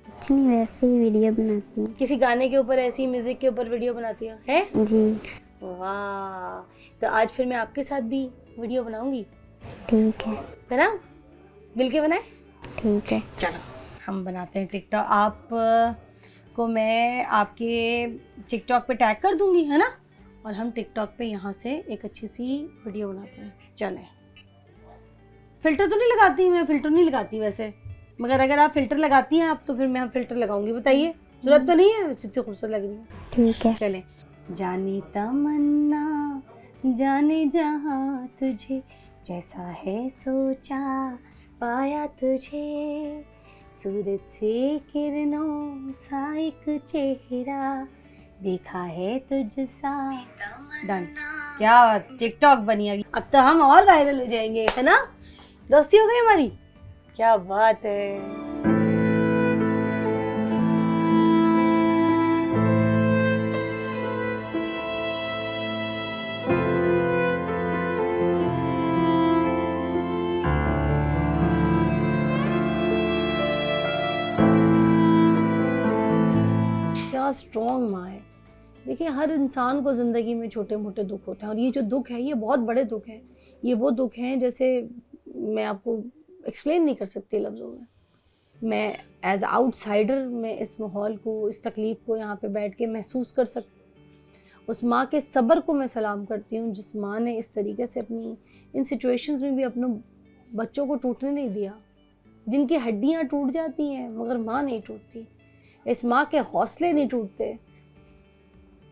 कुछ नहीं, वैसे ही वीडियो बनाती हूँ। किसी गाने के ऊपर, ऐसी म्यूजिक के ऊपर वीडियो बनाती हो? है जी। वाह, तो आज फिर मैं आपके साथ भी वीडियो बनाऊंगी। ठीक है। बना मिल के बनाए? ठीक है। चलो हम बनाते हैं टिकटॉक। आप को मैं आपके टिकटॉक पे टैग कर दूंगी, है ना, और हम टिकटॉक पे यहाँ से एक अच्छी सी वीडियो बनाते हैं। चलें। फ़िल्टर तो नहीं लगाती? मैं फ़िल्टर नहीं लगाती वैसे, मगर अगर आप फ़िल्टर लगाती हैं आप तो फिर मैं फ़िल्टर लगाऊंगी। बताइए, ज़रूरत तो नहीं है? इतनी खूबसूरत लग रही है। ठीक है। चलें। जाने तमन्ना जाने जहाँ तुझे, जैसा है सोचा पाया तुझे, सूरज से किरणों सा एक चेहरा देखा है तुझसा। डन। क्या टिकटॉक बनी अभी। अब तो हम और वायरल हो जाएंगे, है ना? दोस्ती हो गई हमारी। क्या बात है। क्या स्ट्रॉन्ग माँ है। देखिए, हर इंसान को ज़िंदगी में छोटे मोटे दुख होते हैं, और ये जो दुख है ये बहुत बड़े दुख हैं। ये वो दुख हैं जैसे मैं आपको एक्सप्लेन नहीं कर सकती लफ्ज़ों में। मैं एज आउटसाइडर मैं इस माहौल को, इस तकलीफ़ को यहाँ पे बैठ के महसूस कर सकती। उस माँ के सब्र को मैं सलाम करती हूँ जिस माँ ने इस तरीके से अपनी इन सिचुएशंस में भी अपने बच्चों को टूटने नहीं दिया। जिनकी हड्डियाँ टूट जाती हैं मगर माँ नहीं टूटती। इस माँ के हौसले नहीं टूटते,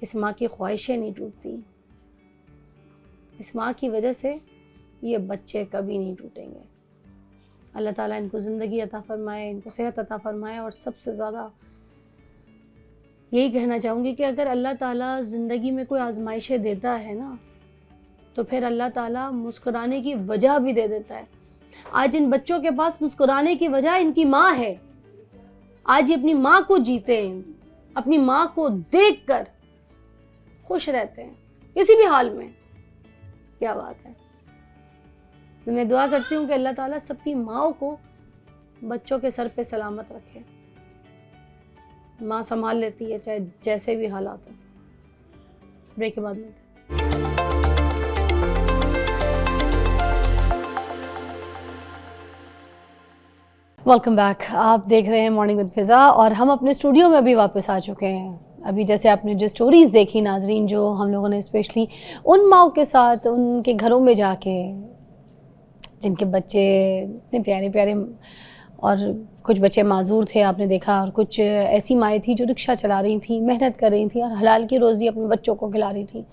इस माँ की ख्वाहिशें नहीं टूटती। इस माँ की वजह से ये बच्चे कभी नहीं टूटेंगे। अल्लाह ताला इनको ज़िंदगी अता फ़रमाए, इनको सेहत अता फ़रमाए। और सबसे ज़्यादा यही कहना चाहूँगी कि अगर अल्लाह ताला ज़िंदगी में कोई आजमाइशें देता है ना, तो फिर अल्लाह ताला मुस्कुराने की वजह भी दे देता है। आज इन बच्चों के पास मुस्कुराने की वजह इनकी माँ है। आज ये अपनी माँ को जीते हैं, अपनी माँ को देखकर खुश रहते हैं किसी भी हाल में। क्या बात है। तो मैं दुआ करती हूँ कि अल्लाह ताला सबकी माँओं को बच्चों के सर पे सलामत रखे। माँ संभाल लेती है चाहे जैसे भी हालात हो। ब्रेक के बाद मिलते हैं। Welcome back. आप देख रहे हैं मॉर्निंग विद फिज़ा और हम अपने स्टूडियो में अभी वापस आ चुके हैं। अभी जैसे आपने जो स्टोरीज़ देखी नाजरीन, जो हम लोगों ने स्पेशली उन माँओं के साथ उनके घरों में जाके जिनके बच्चे इतने प्यारे प्यारे और कुछ बच्चे माजूर थे आपने देखा, और कुछ ऐसी माएँ थी जो रिक्शा चला रही थी, मेहनत कर रही थी और हलाल की रोज़ी अपने बच्चों को खिला रही थी।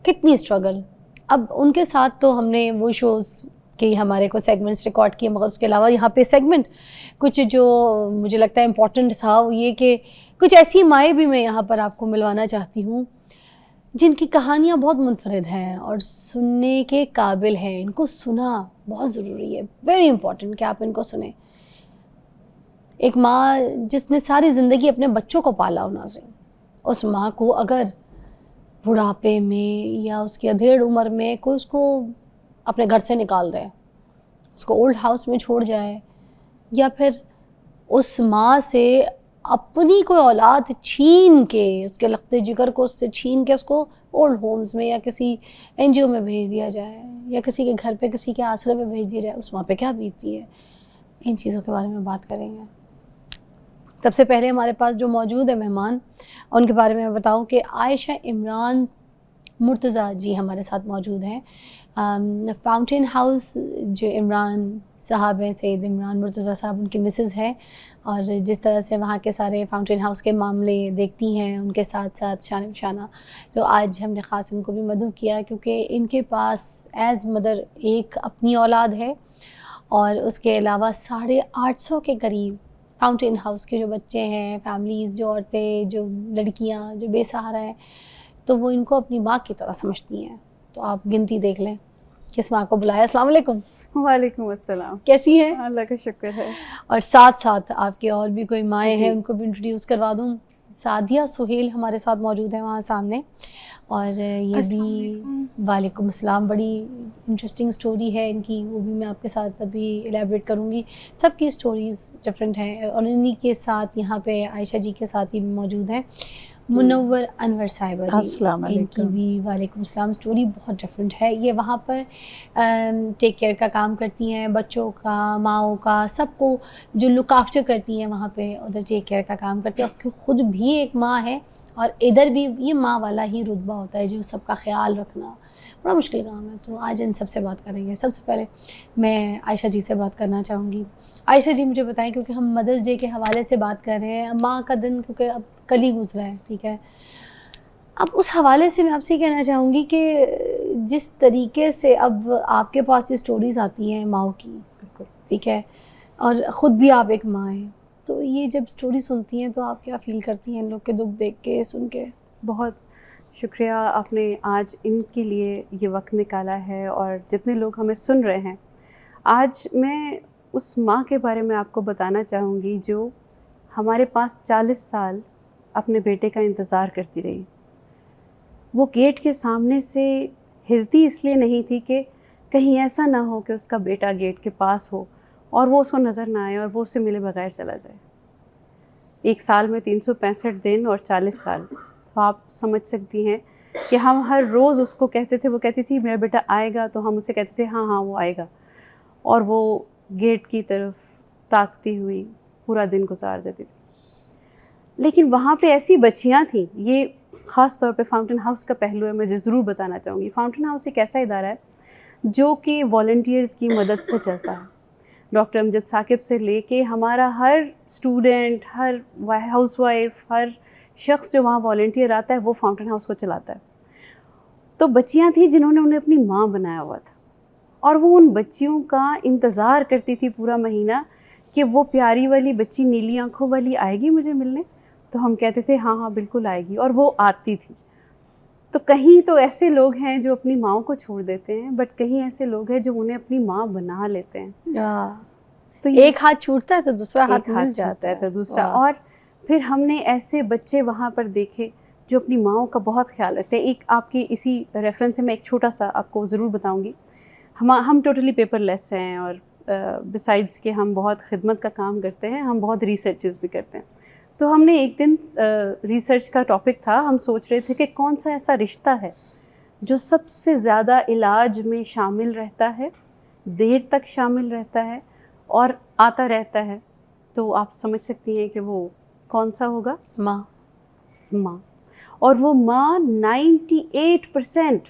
कितनी स्ट्रगल। अब उनके साथ तो हमने वो शोज़ कि हमारे को सेगमेंट्स रिकॉर्ड किए, मगर उसके अलावा यहाँ पे सेगमेंट कुछ जो मुझे लगता है इम्पॉर्टेंट था वो ये कि कुछ ऐसी माएँ भी मैं यहाँ पर आपको मिलवाना चाहती हूँ जिनकी कहानियाँ बहुत मुनफरिद हैं और सुनने के काबिल हैं, इनको सुना बहुत ज़रूरी है, वेरी इंपॉर्टेंट कि आप इनको सुने। एक माँ जिसने सारी ज़िंदगी अपने बच्चों को पाला हो नाज़रीन, उस माँ को अगर बुढ़ापे में या उसकी अधेड़ उम्र में कोई उसको अपने घर से निकाल दे, उसको ओल्ड हाउस में छोड़ जाए, या फिर उस माँ से अपनी कोई औलाद छीन के, उसके लख्ते जिगर को उससे छीन के उसको ओल्ड होम्स में या किसी एनजीओ में भेज दिया जाए या किसी के घर पे किसी के आश्रय में भेज दिया जाए, उस माँ पे क्या बीतती है। इन चीज़ों के बारे में बात करेंगे। सबसे पहले हमारे पास जो मौजूद है मेहमान, उनके बारे में मैं बताऊं कि आयशा इमरान मुर्तज़ा जी हमारे साथ मौजूद हैं। फाउंटेन हाउस जो इमरान साहब हैं, सैयद इमरान मुर्तज़ा साहब उनकी मिसेज़ है, और जिस तरह से वहाँ के सारे फाउंटेन हाउस के मामले देखती हैं उनके साथ साथ शान बशाना, तो आज हमने ख़ास इनको भी मदऊ किया क्योंकि इनके पास एज़ मदर एक अपनी औलाद है और उसके अलावा 850 के करीब फाउंटेन हाउस के जो बच्चे हैं, फैमिलीज़, जो औरतें, जो लड़कियाँ जो बेसहारा हैं, तो वो इनको अपनी माँ की तरह समझती हैं। तो आप गिनती देख लें किस माँ को बुलाया। अस्सलाम वालेकुम। वालेकुम अस्सलाम। कैसी हैं? अल्लाह का शुक्र है। और साथ साथ आपके और भी कोई माएँ जी। हैं, उनको भी इंट्रोड्यूस करवा दूँ। सादिया सुहेल हमारे साथ मौजूद हैं वहाँ सामने, और ये भी वालेकुम अस्सलाम। बड़ी इंटरेस्टिंग स्टोरी है इनकी, वो भी मैं आपके साथ अभी एलैबोरेट करूँगी। सबकी स्टोरीज़ डिफरेंट हैं, और इन्हीं के साथ यहाँ पे आयशा जी के साथ ही मौजूद हैं मुनव्वर अनवर साहिबा जी, अस्सलाम इनकी वालेकुम। भी वालेकुम अस्सलाम। स्टोरी बहुत डिफरेंट है। ये वहाँ पर टेक केयर का काम करती हैं, बच्चों का, माओं का, सबको जो लुक आफ्टर करती हैं वहाँ पे, उधर टेक केयर का काम करती हैं, और खुद भी एक माँ है, और इधर भी ये माँ वाला ही रुतबा होता है जो सबका ख्याल रखना। बड़ा मुश्किल काम है। तो आज इन सबसे बात करेंगे। सबसे पहले मैं आयशा जी से बात करना चाहूँगी। आयशा जी मुझे बताएं, क्योंकि हम मदर्स डे के हवाले से बात कर रहे हैं, माँ का दिन क्योंकि अब कल ही गुजरा है, ठीक है। अब उस हवाले से मैं आपसे कहना चाहूँगी कि जिस तरीके से अब आपके पास ये स्टोरीज़ आती हैं माँओं की, ठीक है, और ख़ुद भी आप एक माँ हैं, तो ये जब स्टोरी सुनती हैं तो आप क्या फ़ील करती हैं इन लोग के दुख देख के, सुन के? बहुत शुक्रिया, आपने आज इनके लिए ये वक्त निकाला है और जितने लोग हमें सुन रहे हैं। आज मैं उस माँ के बारे में आपको बताना चाहूँगी जो हमारे पास 40 साल अपने बेटे का इंतज़ार करती रही। वो गेट के सामने से हिलती इसलिए नहीं थी कि कहीं ऐसा ना हो कि उसका बेटा गेट के पास हो और वो उसको नज़र ना आए और वो उससे मिले बगैर चला जाए। एक साल में 365 दिन और 40 साल, तो आप समझ सकती हैं कि हम हर रोज़ उसको कहते थे, वो कहती थी मेरा बेटा आएगा, तो हम उसे कहते थे हाँ हाँ वो आएगा, और वो गेट की तरफ ताकती हुई पूरा दिन गुजार देती थी। लेकिन वहाँ पे ऐसी बच्चियाँ थीं, ये ख़ास तौर पे फाउंटेन हाउस का पहलू है, मुझे ज़रूर बताना चाहूँगी। फाउंटेन हाउस एक ऐसा इदारा है जो कि वॉलंटियर्स की मदद से चलता है। डॉक्टर अमजद साकिब से लेके हमारा हर स्टूडेंट, हर हाउसवाइफ, हर शख्स जो वहाँ वॉलंटियर आता है वो फाउंटेन हाउस को चलाता है। तो बच्चियाँ थीं जिन्होंने उन्हें अपनी माँ बनाया हुआ था, और वो उन बच्चियों का इंतज़ार करती थी पूरा महीना कि वो प्यारी वाली बच्ची नीली आँखों वाली आएगी मुझे मिलने। तो हम कहते थे हाँ हाँ बिल्कुल आएगी, और वो आती थी। तो कहीं तो ऐसे लोग हैं जो अपनी माँ को छोड़ देते हैं, बट कहीं ऐसे लोग हैं जो उन्हें अपनी माँ बना लेते हैं। तो एक हाथ छूटता है तो दूसरा हाथ मिल जाता है, तो दूसरा। और फिर हमने ऐसे बच्चे वहाँ पर देखे जो अपनी माँओं का बहुत ख्याल रखते हैं। एक आपकी इसी रेफरेंस से मैं एक छोटा सा आपको ज़रूर बताऊँगी। हम टोटली पेपरलेस हैं, और बिसाइड्स के हम बहुत खिदमत का काम करते हैं, हम बहुत रिसर्चेस भी करते हैं। तो हमने एक दिन रिसर्च का टॉपिक था, हम सोच रहे थे कि कौन सा ऐसा रिश्ता है जो सबसे ज़्यादा इलाज में शामिल रहता है, देर तक शामिल रहता है और आता रहता है। तो आप समझ सकती हैं कि वो कौन सा होगा। माँ। और वो माँ 98%।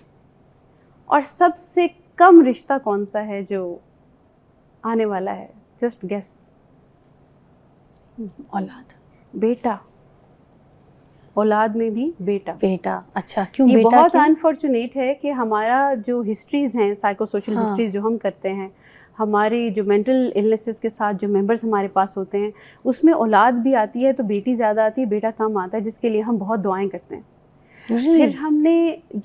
और सबसे कम रिश्ता कौन सा है जो आने वाला है? Just guess. औलाद, बेटा। औलाद में भी बेटा। अच्छा, क्यों ये बेटा? बहुत अनफॉर्चुनेट है कि हमारा जो हिस्ट्रीज़ हैं, साइको सोशल हिस्ट्रीज़ जो हम करते हैं, हमारे जो मेंटल इलनेसेस के साथ जो मेंबर्स हमारे पास होते हैं, उसमें औलाद भी आती है तो बेटी ज़्यादा आती है, बेटा कम आता है, जिसके लिए हम बहुत दुआएं करते हैं। फिर हमने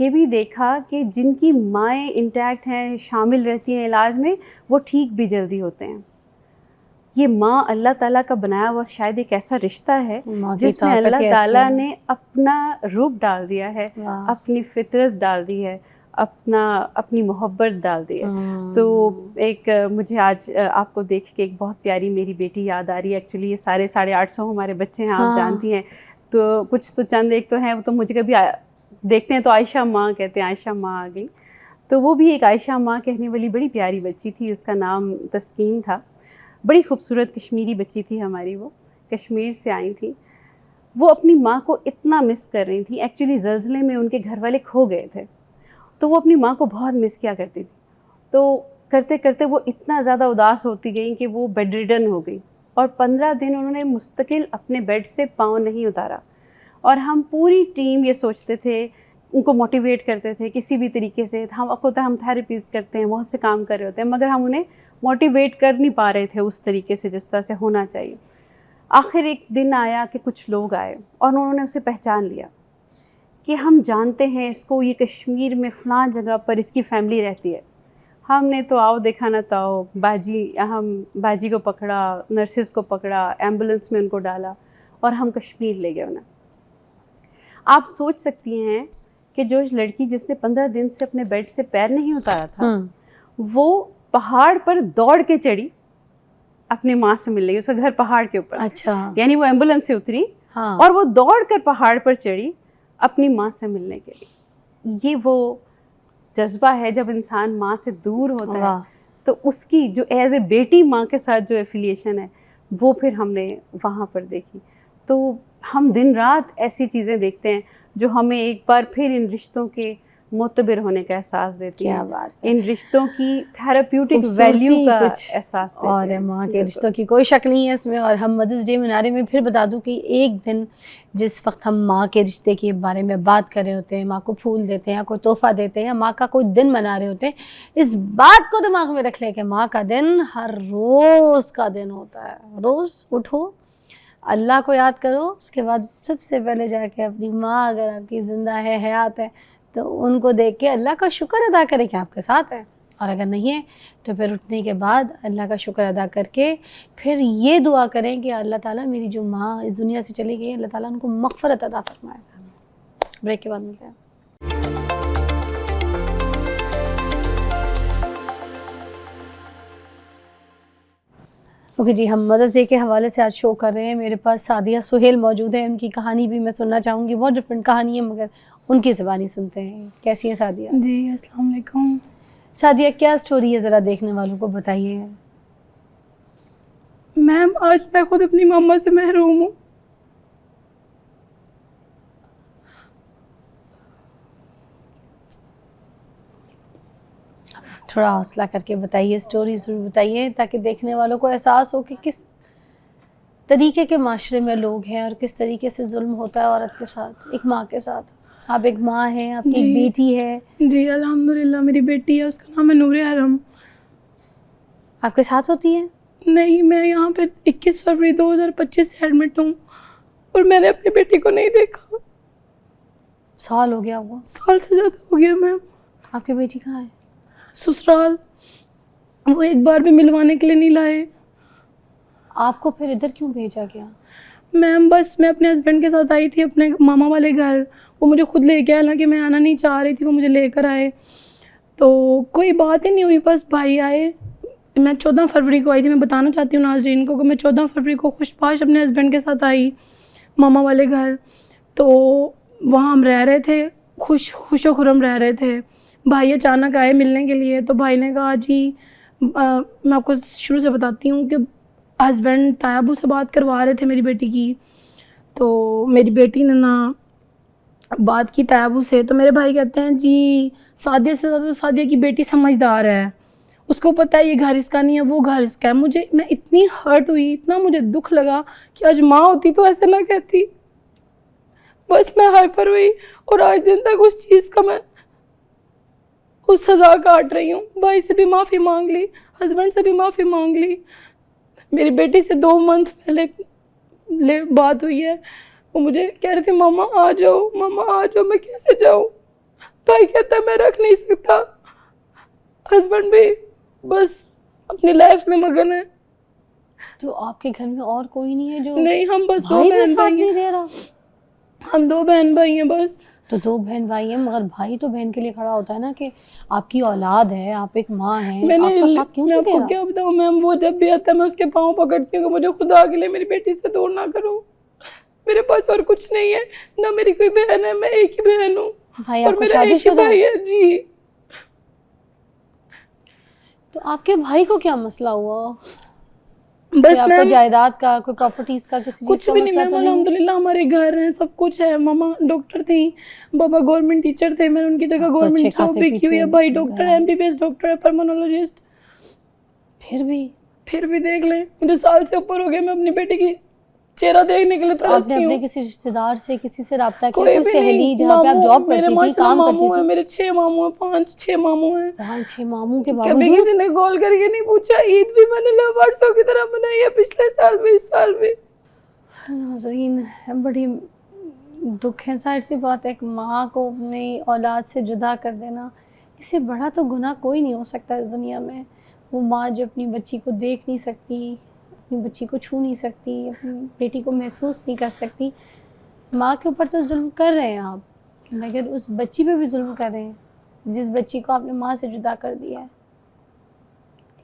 ये भी देखा कि जिनकी माएँ इंटैक्ट हैं, शामिल रहती हैं इलाज में, वो ठीक भी जल्दी होते हैं। ये माँ अल्लाह ताला का बनाया हुआ शायद एक ऐसा रिश्ता है माँ की जिसमें ताकत अल्लाह ही ऐसी ताला है। ने अपना रूप डाल दिया है, वाह। अपनी फितरत डाल दी है, अपनी मोहब्बत डाल दी है। तो एक मुझे आज आपको देख के एक बहुत प्यारी मेरी बेटी याद आ रही है। एक्चुअली ये सारे 850 हमारे बच्चे हैं, आप हाँ। जानती हैं। तो कुछ तो चंद एक तो हैं, वो तो मुझे कभी देखते हैं तो आयशा माँ कहते हैं, आयशा माँ आ गई। तो वो भी एक आयशा माँ कहने वाली बड़ी प्यारी बच्ची थी, उसका नाम तस्कीन था। बड़ी खूबसूरत कश्मीरी बच्ची थी हमारी, वो कश्मीर से आई थी। वो अपनी माँ को इतना मिस कर रही थी। एक्चुअली ज़लज़ले में उनके घर वाले खो गए थे, तो वो अपनी माँ को बहुत मिस किया करती थी। तो करते करते वो इतना ज़्यादा उदास होती गई कि वो बेड रिडन हो गई, और 15 दिन उन्होंने मुस्तकिल अपने बेड से पाँव नहीं उतारा। और हम पूरी टीम ये सोचते थे, उनको मोटिवेट करते थे किसी भी तरीके से। हम थेरेपीज़ करते हैं, बहुत से काम कर रहे होते हैं, मगर हम उन्हें मोटिवेट कर नहीं पा रहे थे उस तरीके से जिस तरह से होना चाहिए। आखिर एक दिन आया कि कुछ लोग आए और उन्होंने उसे पहचान लिया कि हम जानते हैं इसको, ये कश्मीर में फ़लाँ जगह पर इसकी फैमिली रहती है। हमने तो आओ देखा ना ताओ, हम बाजी को पकड़ा, नर्सिस को पकड़ा, एम्बुलेंस में उनको डाला और हम कश्मीर ले गए उन्हें। आप सोच सकती हैं कि जो लड़की जिसने 15 दिन से अपने बेड से पैर नहीं उतारा था, वो पहाड़ पर दौड़ के चढ़ी अपनी माँ से मिलने गई। उसका घर पहाड़ के ऊपर, अच्छा। यानी वो एम्बुलेंस से उतरी हाँ। और वो दौड़ कर पहाड़ पर चढ़ी अपनी माँ से मिलने के लिए। ये वो जज्बा है जब इंसान माँ से दूर होता है, तो उसकी जो एज ए बेटी माँ के साथ जो एफिलिएशन है, वो फिर हमने वहाँ पर देखी। तो हम दिन रात ऐसी चीज़ें देखते हैं जो हमें एक बार फिर इन रिश्तों के मोतबर होने का एहसास देती क्या हैं, बात है। इन रिश्तों की थेराप्यूटिक खूबसूरती वैल्यू का कुछ एहसास देती और हैं। माँ के रिश्तों की कोई शक नहीं है इसमें। और हम मदर्स डे मना रहे, मैं फिर बता दूं कि एक दिन जिस वक्त हम माँ के रिश्ते के बारे में बात कर रहे होते हैं, माँ को फूल देते हैं या कोई तोहफ़ा देते हैं या माँ का कोई दिन मना रहे होते हैं, इस बात को दिमाग में रख लें कि माँ का दिन हर रोज़ का दिन होता है। रोज़ उठो, अल्लाह को याद करो, उसके बाद सबसे पहले जाके अपनी माँ अगर आपकी ज़िंदा है, हयात है, तो उनको देख के अल्लाह का शुक्र अदा करें कि आपके साथ है। और अगर नहीं है तो फिर उठने के बाद अल्लाह का शुक्र अदा करके फिर ये दुआ करें कि अल्लाह ताला मेरी जो माँ इस दुनिया से चली गई, अल्लाह ताला उनको मग़फ़िरत अता फरमाए। ब्रेक के बाद मिलते हैं। ओके जी, हम मदर्स डे के हवाले से आज शो कर रहे हैं। मेरे पास सादिया सुहेल मौजूद है, उनकी कहानी भी मैं सुनना चाहूँगी। बहुत डिफरेंट कहानी है, मगर उनकी ज़बानी सुनते हैं। कैसी है सादिया? जी अस्सलाम वालेकुम। सादिया, क्या स्टोरी है, ज़रा देखने वालों को बताइए। मैम, आज मैं खुद अपनी मम्मा से महरूम हूँ। थोड़ा हौसला करके बताइए, स्टोरी ज़रूर बताइए, ताकि देखने वालों को एहसास हो कि किस तरीके के माशरे में लोग हैं और किस तरीके से जुल्म होता है औरत के साथ, एक माँ के साथ। आप एक माँ हैं, आपकी एक जी। बेटी है। जी अल्हम्दुलिल्लाह, मेरी बेटी है, उसका नाम है नूर हरम। आपके साथ होती है? नहीं, मैं यहाँ पे 21 फरवरी 2025 से एडमिट हूँ और मैंने अपनी बेटी को नहीं देखा। साल हो गया वो? साल से ज़्यादा हो गया मैम। आपकी बेटी कहाँ है? ससुराल, वो एक बार भी मिलवाने के लिए नहीं लाए। आपको फिर इधर क्यों भेजा गया? मैम, बस मैं अपने हस्बैंड के साथ आई थी अपने मामा वाले घर। वो मुझे खुद लेके आए, हालांकि मैं आना नहीं चाह रही थी, वो मुझे लेकर आए। तो कोई बात ही नहीं हुई, बस भाई आए। मैं 14 फरवरी को आई थी। मैं बताना चाहती हूँ नाज़रीन को कि मैं 14 फरवरी को खुशपाश अपने हस्बैंड के साथ आई मामा वाले घर। तो वहाँ हम रह रहे थे, खुशो खुरम रह रहे थे। भाई अचानक आए मिलने के लिए। तो भाई ने कहा, जी मैं आपको शुरू से बताती हूँ कि हस्बैंड तायाबू से बात करवा रहे थे मेरी बेटी की। तो मेरी बेटी ने ना बात की तायाबू से। तो मेरे भाई कहते हैं, जी सादिया से ज़्यादा तो सादिया की बेटी समझदार है, उसको पता है ये घर इसका नहीं है, वो घर इसका है। मैं इतनी हर्ट हुई, इतना मुझे दुख लगा कि आज माँ होती तो ऐसे ना कहती। बस मैं हाइपर हुई और आज दिन तक उस चीज़ का मैं उस सज़ा काट रही हूँ। भाई से भी माफ़ी मांग ली, हस्बैंड से भी माफ़ी मांग ली। मेरी बेटी से 2 मंथ पहले बात हुई है। वो मुझे कह रहे थे मामा आ जाओ, मामा आ जाओ। मैं कैसे जाऊँ? भाई कहता मैं रख नहीं सकता। हस्बैंड भी बस अपनी लाइफ में मगन है। तो आपके घर में और कोई नहीं है जो नहीं, हम बस दो भाई भी बहन साथ भाई नहीं हैं। दे रहा? हम 2 बहन भाई हैं बस। तो 2 बहन भाई हैं, मगर भाई तो बहन के लिए खड़ा होता है ना कि आपकी औलाद है, आप एक माँ हैं, आपका साथ क्यों मैं नहीं दे आपको रहा? क्या बताऊँ मैम, वो जब भी आता है मैं उसके पाँव पकड़ती हूँ कि मुझे खुदा के लिए मेरी बेटी से दूर ना करो। मेरे पास और कुछ नहीं है, ना मेरी कोई बहन है, मैं एक ही बहन हूँ भाई और आपका मेरा एक ही शादीशुदा भाई है? है जी। तो आपके भाई को क्या मसला हुआ? बस कोई आपको मैम जायदाद का, कोई प्रॉपर्टीज का, किसी चीज कुछ का भी नहीं मसला मैम, तो नहीं? अल्हम्दुलिल्लाह हमारे घर हैं, सब कुछ है। मामा डॉक्टर थी, पापा गवर्नमेंट टीचर थे, मैंने उनकी जगह आप तो गवर्नमेंट अच्छे जॉब खाते भी की हुई है। पीते भाई घर डॉक्टर वाले। एमबीबीएस डॉक्टर है, पल्मोनोलॉजिस्ट। फिर भी देख लें, मुझे साल से ऊपर हो गया, मैं अपनी बेटी की चेहरा देखने के लिए तो आपने तरसती अपने हूँ। किसी रिश्तेदार से, किसी से राब्ता किया? कोई कोई भी सहेली नहीं। जहाँ पे आप मामू जॉब मेरे करती थी, माशाल्लाह काम मामू करती है, थी? मेरे 6 मामू हैं, 5-6 मामू हैं। 5-6 मामू के कभी बावजूद? किसी ने कॉल करके नहीं पूछा। ईद भी मैंने लवारसों की तरह मनाई है पिछले साल भी, इस साल भी। नाज़रीन, बड़ी दुख है, जाहिर सी बात है, एक माँ को अपनी औलाद से जुदा कर देना, इससे बड़ा तो गुनाह कोई नहीं हो सकता इस दुनिया में। वो माँ जो अपनी बच्ची को देख नहीं सकती, अपनी बच्ची को छू नहीं सकती, अपनी बेटी को महसूस नहीं कर सकती। माँ के ऊपर तो जुल्म कर रहे हैं आप, मगर उस बच्ची पे भी जुल्म कर रहे हैं जिस बच्ची को आपने माँ से जुदा कर दिया है।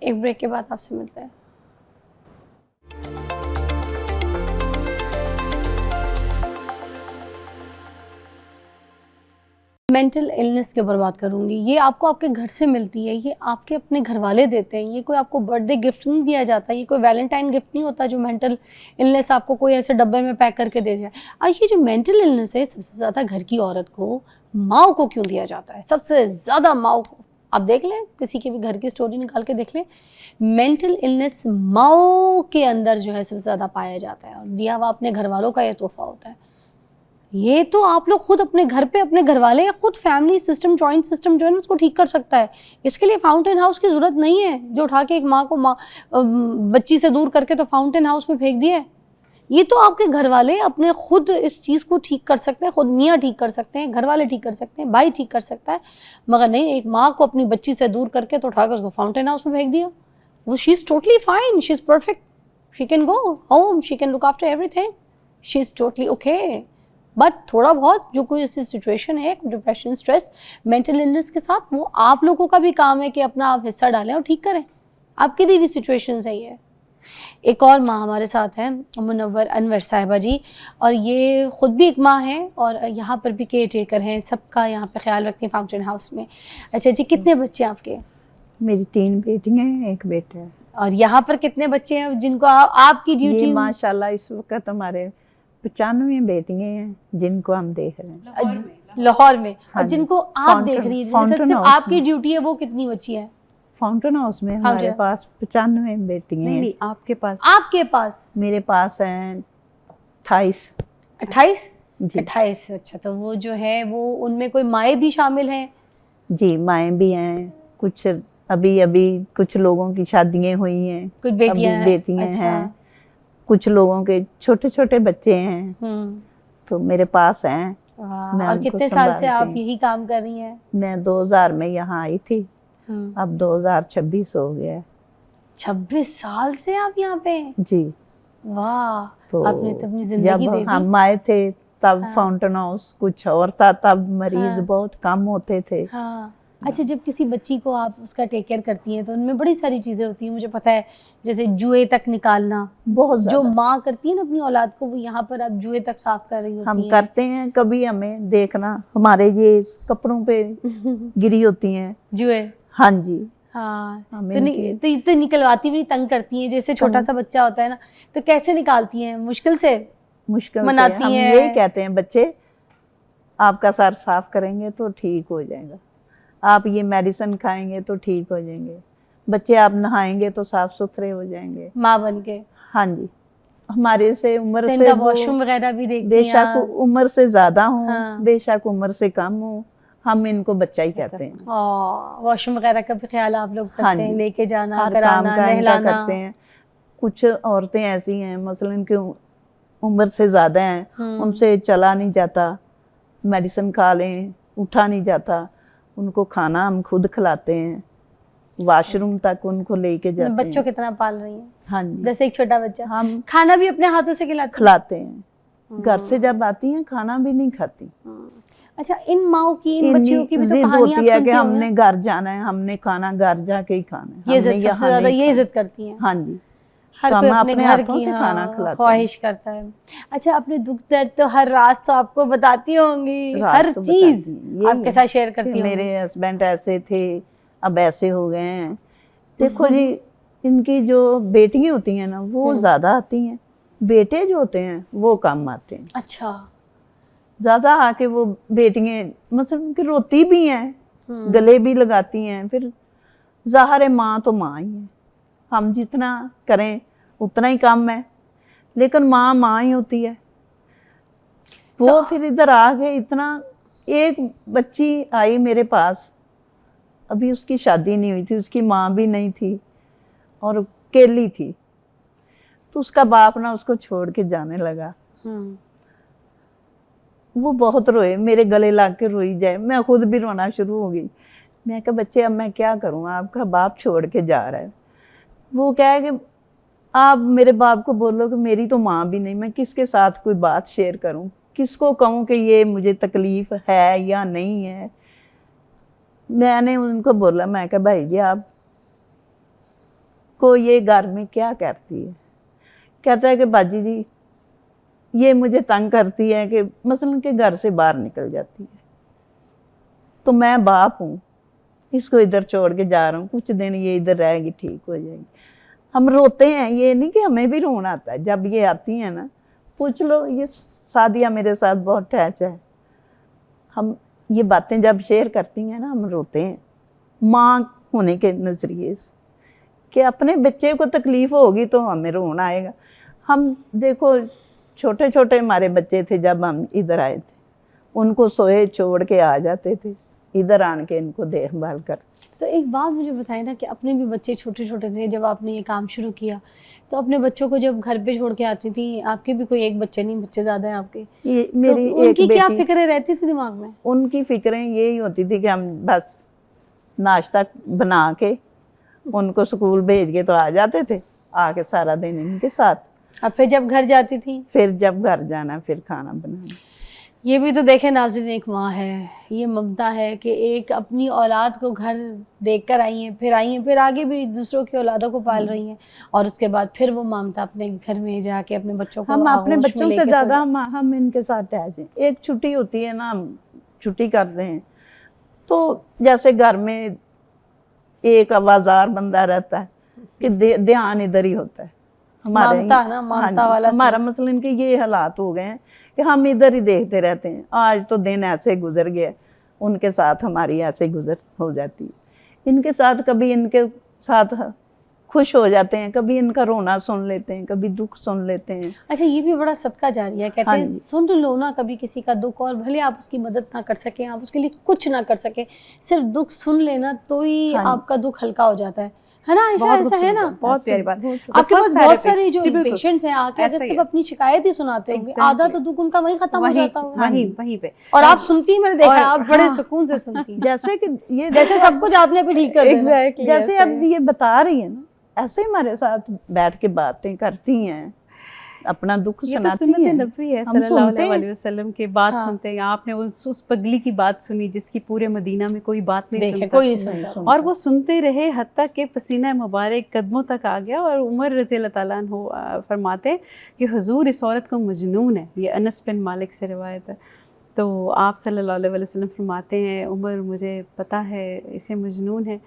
एक ब्रेक के बाद आपसे मिलते हैं। मेंटल इलनेस के ऊपर बात करूंगी। ये आपको आपके घर से मिलती है, ये आपके अपने घर वाले देते हैं, ये कोई आपको बर्थडे गिफ्ट नहीं दिया जाता, ये कोई वैलेंटाइन गिफ्ट नहीं होता जो मेंटल इलनेस आपको कोई ऐसे डब्बे में पैक करके दे जाए। और ये जो मेंटल इलनेस है, सबसे ज़्यादा घर की औरत को, माँ को क्यों दिया जाता है? सबसे ज़्यादा माँ को। आप देख लें, किसी की भी घर की स्टोरी निकाल के देख लें, मेंटल इलनेस माँ के अंदर जो है सबसे ज़्यादा पाया जाता है, और दिया हुआ अपने घर वालों का ये तोहफा होता है। ये तो आप लोग खुद अपने घर पे, अपने घर वाले या खुद फैमिली सिस्टम, जॉइंट सिस्टम जो है ना, उसको ठीक कर सकता है। इसके लिए फाउंटेन हाउस की ज़रूरत नहीं है जो उठा के एक माँ को बच्ची से दूर करके तो फाउंटेन हाउस में फेंक दिया है। ये तो आपके घर वाले अपने खुद इस चीज़ को ठीक कर सकते हैं, खुद मियाँ ठीक कर सकते हैं, घर वाले ठीक कर सकते हैं, भाई ठीक कर सकता है, मगर नहीं, एक माँ को अपनी बच्ची से दूर करके तो उठा कर उसको फाउंटेन हाउस में फेंक दिया। वो she is totally fine, she is perfect, she can go home, she can look after everything, she is totally okay. But थोड़ा बहुत जो कोई ऐसी सिचुएशन है, डिप्रेशन, स्ट्रेस, मेंटल इलनेस के साथ, वो आप लोगों का भी काम है कि अपना आप हिस्सा डालें और ठीक करें। आपकी दी हुई सिचुएशन है ये। एक और माँ हमारे साथ हैं, मुनव्वर अनवर साहिबा जी, और ये ख़ुद भी एक माँ हैं और यहाँ पर भी केयर टेकर हैं, सबका यहाँ पे ख्याल रखती हैं फाउंटेन हाउस में। अच्छा जी, कितने बच्चे आपके? मेरी 3 बेटियां हैं, 1 बेटा है। और यहाँ पर कितने बच्चे हैं जिनको आपकी ड्यूटी? ये माशाल्लाह इस वक्त हमारे 95 बेटियां हैं जिनको हम देख रहे हैं लाहौर में। और हाँ जी। जिनको आप देख रही है, जिनके साथ सिर्फ आपकी ड्यूटी है, वो कितनी बच्ची है? फाउंटेन हाउस में हमारे पास 95 बेटियां हैं। नहीं, आपके पास? आपके पास? मेरे पास हैं 28। 28? जी 28। अच्छा, तो वो जो है वो उनमें कोई माएँ भी शामिल हैं? जी, माएँ भी हैं, कुछ अभी कुछ लोगों की शादियां हुई हैं, कुछ बेटियां हैं? बेटियां अच्छा। हैं, कुछ लोगों के छोटे छोटे बच्चे हैं, तो मेरे पास हैं। वाह। मैं और उनको कितने साल से आप संभालती हूँ। यही काम कर रही हैं? मैं 2000 में यहाँ आई थी, अब 2026 हो गया है। 26 साल से आप यहाँ पे? जी। वाह, तो आपने तो अपनी जिंदगी दे जब दी। हम आए थे तब हाँ। फाउंटेन हाउस कुछ और था, तब मरीज हाँ। बहुत कम होते थे। हाँ। अच्छा, जब किसी बच्ची को आप उसका टेक केयर करती हैं तो उनमें बड़ी सारी चीज़ें होती हैं, मुझे पता है, जैसे जुए तक निकालना, बहुत जो ज्यादा माँ करती है ना अपनी औलाद को, वो यहाँ पर आप जुए तक साफ कर रही होती हम हैं। करते हैं। कभी हमें देखना हमारे ये कपड़ों पे गिरी होती हैं। जुए? हाँ जी। हाँ। हमें तो निकलवाती भी तंग करती हैं, जैसे छोटा सा बच्चा होता है ना, तो कैसे निकालती हैं? मुश्किल से मुश्किल मनाती से हम हैं? यही कहते हैं, बच्चे आपका सर साफ करेंगे तो ठीक हो जाएगा, आप ये मेडिसिन खाएंगे तो ठीक हो जाएंगे, बच्चे आप नहाएंगे तो साफ सुथरे हो जाएंगे माँ बन के। हाँ जी। हमारे से उम्र तो से इनका वो वॉशरूम वगैरह भी देखती हैं बेशक आप? उम्र से ज्यादा हूँ, हाँ। बेशक उम्र से कम हूँ, हम इनको बच्चा ही कहते हैं। वॉशरूम वगैरह का भी ख्याल आप लोग हाँ करते हैं? जी। लेके जाना, हर काम कराना, का इनका नहलाना? करते हैं। कुछ औरतें ऐसी हैं, मसलन कि उम्र से ज़्यादा हैं, उनसे चला नहीं जाता, मेडिसिन खा लें उठा नहीं जाता, उनको खाना हम खुद खिलाते हैं, वॉशरूम तक उनको लेके जाते बच्चों हैं। कितना पाल रही हैं? हाँ जी, जैसे एक छोटा बच्चा, हम खाना भी अपने हाथों से खिलाते हैं। घर से जब आती हैं खाना भी नहीं खाती। अच्छा, इन माओ की, इन इतनी बच्चियों की भी तो जिद कहानियां होती आप है सुनती कि होंगी हमने ना? घर जाना है, हमने खाना घर जाके ही खाना है, ये हमने इज्जत सबसे यहाँ ज्यादा नहीं ये खाना। इज्जत करती हैं। हाँ जी, हर तो कोई हम अपने अपने घर हाथों की से खाना खिलाते हैं। ख्वाहिश करता है। अच्छा, अपने दुख दर्द तो हर राज तो आपको बताती होंगी, राज हर तो चीज बताती हैं। यही आपके है साथ शेयर कि करती होंगी। मेरे हस्बैंड ऐसे थे, अब ऐसे हो गए हैं। देखो जी, इनकी जो बेटियां होती हैं ना वो ज्यादा आती हैं, बेटे जो होते हैं वो कम आते हैं। अच्छा, ज्यादा आके वो बेटियां मतलब उनकी रोती भी हैं, गले भी लगाती हैं, फिर ज़ाहिर है माँ तो माँ ही है, हम जितना करें उतना ही कम है, लेकिन माँ माँ ही होती है। वो फिर इधर आ गए, इतना एक बच्ची आई मेरे पास, अभी उसकी शादी नहीं हुई थी, उसकी माँ भी नहीं थी और अकेली थी, तो उसका बाप ना उसको छोड़ के जाने लगा। वो बहुत रोए, मेरे गले लग के रोई जाए, मैं खुद भी रोना शुरू हो गई। मैं कहा बच्चे अब मैं क्या करूँ, आपका बाप छोड़ के जा रहा है। वो कहे कि आप मेरे बाप को बोलो कि मेरी तो माँ भी नहीं, मैं किसके साथ कोई बात शेयर करूँ, किसको कहूँ कि ये मुझे तकलीफ है या नहीं है। मैंने उनको बोला, मैं कहा भाई जी आप को ये घर में क्या करती है। कहता है कि बाजी जी ये मुझे तंग करती है कि मसलन के घर से बाहर निकल जाती है, तो मैं बाप हूँ, इसको इधर छोड़ के जा रहा हूँ, कुछ दिन ये इधर रहेगी ठीक हो जाएगी। हम रोते हैं, ये नहीं कि हमें भी रोना आता है जब ये आती हैं ना, पूछ लो, ये सादिया मेरे साथ बहुत टैच है, हम ये बातें जब शेयर करती हैं ना हम रोते हैं माँ होने के नज़रिए से, कि अपने बच्चे को तकलीफ़ होगी तो हमें रोना आएगा। हम देखो छोटे छोटे हमारे बच्चे थे जब हम इधर आए थे, उनको सोए छोड़ के आ जाते थे, इधर आन के इनको देखभाल कर। तो एक बात मुझे बताएं ना कि अपने भी बच्चे छोटे छोटे थे जब आपने ये काम शुरू किया, तो अपने बच्चों को जब घर पे छोड़ के आती थी, आपके भी कोई एक बच्चे नहीं, बच्चे ज़्यादा हैं आपके, ये मेरी तो उनकी एक क्या बेटी, फिक्रें रहती थी दिमाग में? उनकी फिक्रें यही होती थी कि हम बस नाश्ता बना के उनको स्कूल भेज के तो आ जाते थे, आके सारा दिन इनके साथ, अब फिर जब घर जाती थी, फिर जब घर जाना फिर खाना बनाना। ये भी तो देखे नाज़रीन, एक माँ है, ये ममता है कि एक अपनी औलाद को घर देख कर आई हैं, फिर आगे भी दूसरों की औलादों को पाल रही हैं, और उसके बाद फिर वो ममता अपने घर में जाके अपने बच्चों को हम अपने आगोश में बच्चों से लेके ज़्यादा सो हम इनके साथ अटैच हैं। एक छुट्टी होती है ना, हम छुट्टी करते हैं तो जैसे घर में एक आवाज़ार बंदा रहता है कि ध्यान इधर ही होता है हमारे। ममता ना, ममता हाँ, वाला हमारा मतलब इनके ये हालात हो गए हैं कि हम इधर ही देखते रहते हैं, आज तो दिन ऐसे गुजर गया, उनके साथ हमारी ऐसे गुजर हो जाती है। इनके साथ कभी इनके साथ खुश हो जाते हैं, कभी इनका रोना सुन लेते हैं, कभी दुख सुन लेते हैं। अच्छा, ये भी बड़ा सदका जारिया है, कहते हाँ हैं जी। सुन लो ना कभी किसी का दुख, और भले आप उसकी मदद ना कर सकें, आप उसके लिए कुछ ना कर सकें, सिर्फ दुख सुन लेना तो ही हाँ जी। आपका दुख हल्का हो जाता है ना आयशा, बहुत ऐसा है खूबसूरत ना? बात, बहुत प्यारी बात। आपके पास बहुत सारे जो जी, बिल्कुल। पेशेंट्स हैं आके अगर ऐसा ही सिर्फ है। अपनी शिकायत ही सुनाते होंगे, Exactly. आधा तो दुख उनका वहीं खत्म हो जाता होगा। वहीं पे और आप सुनती, मैंने देखा और- है, आप बड़े हाँ। सुकून से सुनती हैं, जैसे कि ये जैसे सब कुछ आपने पे ठीक कर देना। Exactly, जैसे ऐसा अब ही। ये बता रही है ना, ऐसे ही हमारे साथ बैठ के बातें करती हैं, अपना दुख ये तो सुनाती सुन्नत हैं, नबी है हम सल्लल्लाहु सुनते हैं। अलैहि वसल्लम की बात हाँ। सुनते हैं। आपने उस पगली की बात सुनी जिसकी पूरे मदीना में कोई बात नहीं देखे सुनता कोई नहीं था। सुनता। और वो सुनते रहे हत्ता कि पसीना मुबारक कदमों तक आ गया। और उमर रज़ी अल्लाह ताला अन्हु फरमाते हैं कि हुजूर इस औरत को मजनून है। ये अनस बिन मालिक से रिवायत है। तो आप सल्लल्लाहु अलैहि वसल्लम फरमाते हैं, उमर मुझे पता है इसे मजनून है,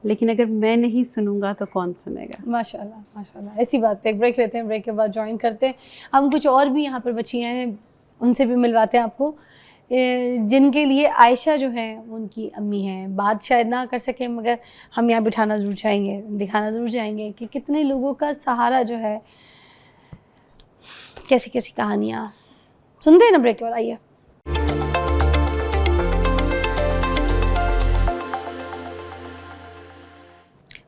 लेकिन अगर मैं नहीं सुनूंगा तो कौन सुनेगा। माशाल्लाह माशाल्लाह। ऐसी बात पे एक ब्रेक लेते हैं, ब्रेक के बाद ज्वाइन करते हैं हम कुछ और भी यहाँ पर बच्चियाँ हैं, उनसे भी मिलवाते हैं आपको, जिनके लिए आयशा जो है उनकी अम्मी हैं। बात शायद ना कर सकें मगर हम यहाँ बिठाना ज़रूर चाहेंगे, दिखाना ज़रूर चाहेंगे कि कितने लोगों का सहारा जो है, कैसी कैसी कहानियाँ सुनते हैं ना। ब्रेक के बाद आइए।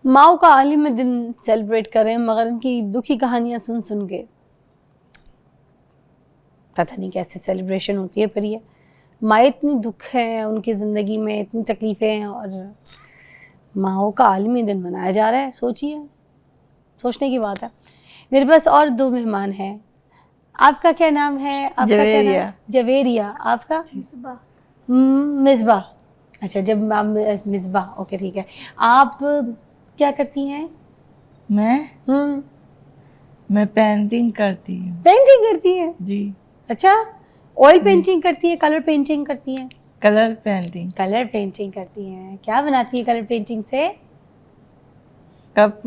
माओ का आलिम दिन सेलिब्रेट कर रहे हैं, मगर उनकी दुखी कहानियाँ सुन सुन के पता नहीं कैसे सेलिब्रेशन होती है फिर ये। माँ इतनी दुख है उनकी ज़िंदगी में, इतनी तकलीफ़ें हैं, और माँओं का आलमी दिन मनाया जा रहा है। सोचिए, सोचने की बात है। मेरे पास और 2 मेहमान हैं। आपका क्या नाम है? आपका क्या नाम? जवेरिया। जवेरिया। आपका? मिसबा। अच्छा, जब आप मिसबा, ओके ठीक है। आप क्या करती हैं? मैं पेंटिंग करती हूँ। पेंटिंग करती हैं? जी। अच्छा, ऑयल पेंटिंग करती है, कलर पेंटिंग करती हैं? Colour painting. कलर पेंटिंग करती हैं। क्या बनाती है कलर पेंटिंग से? कप।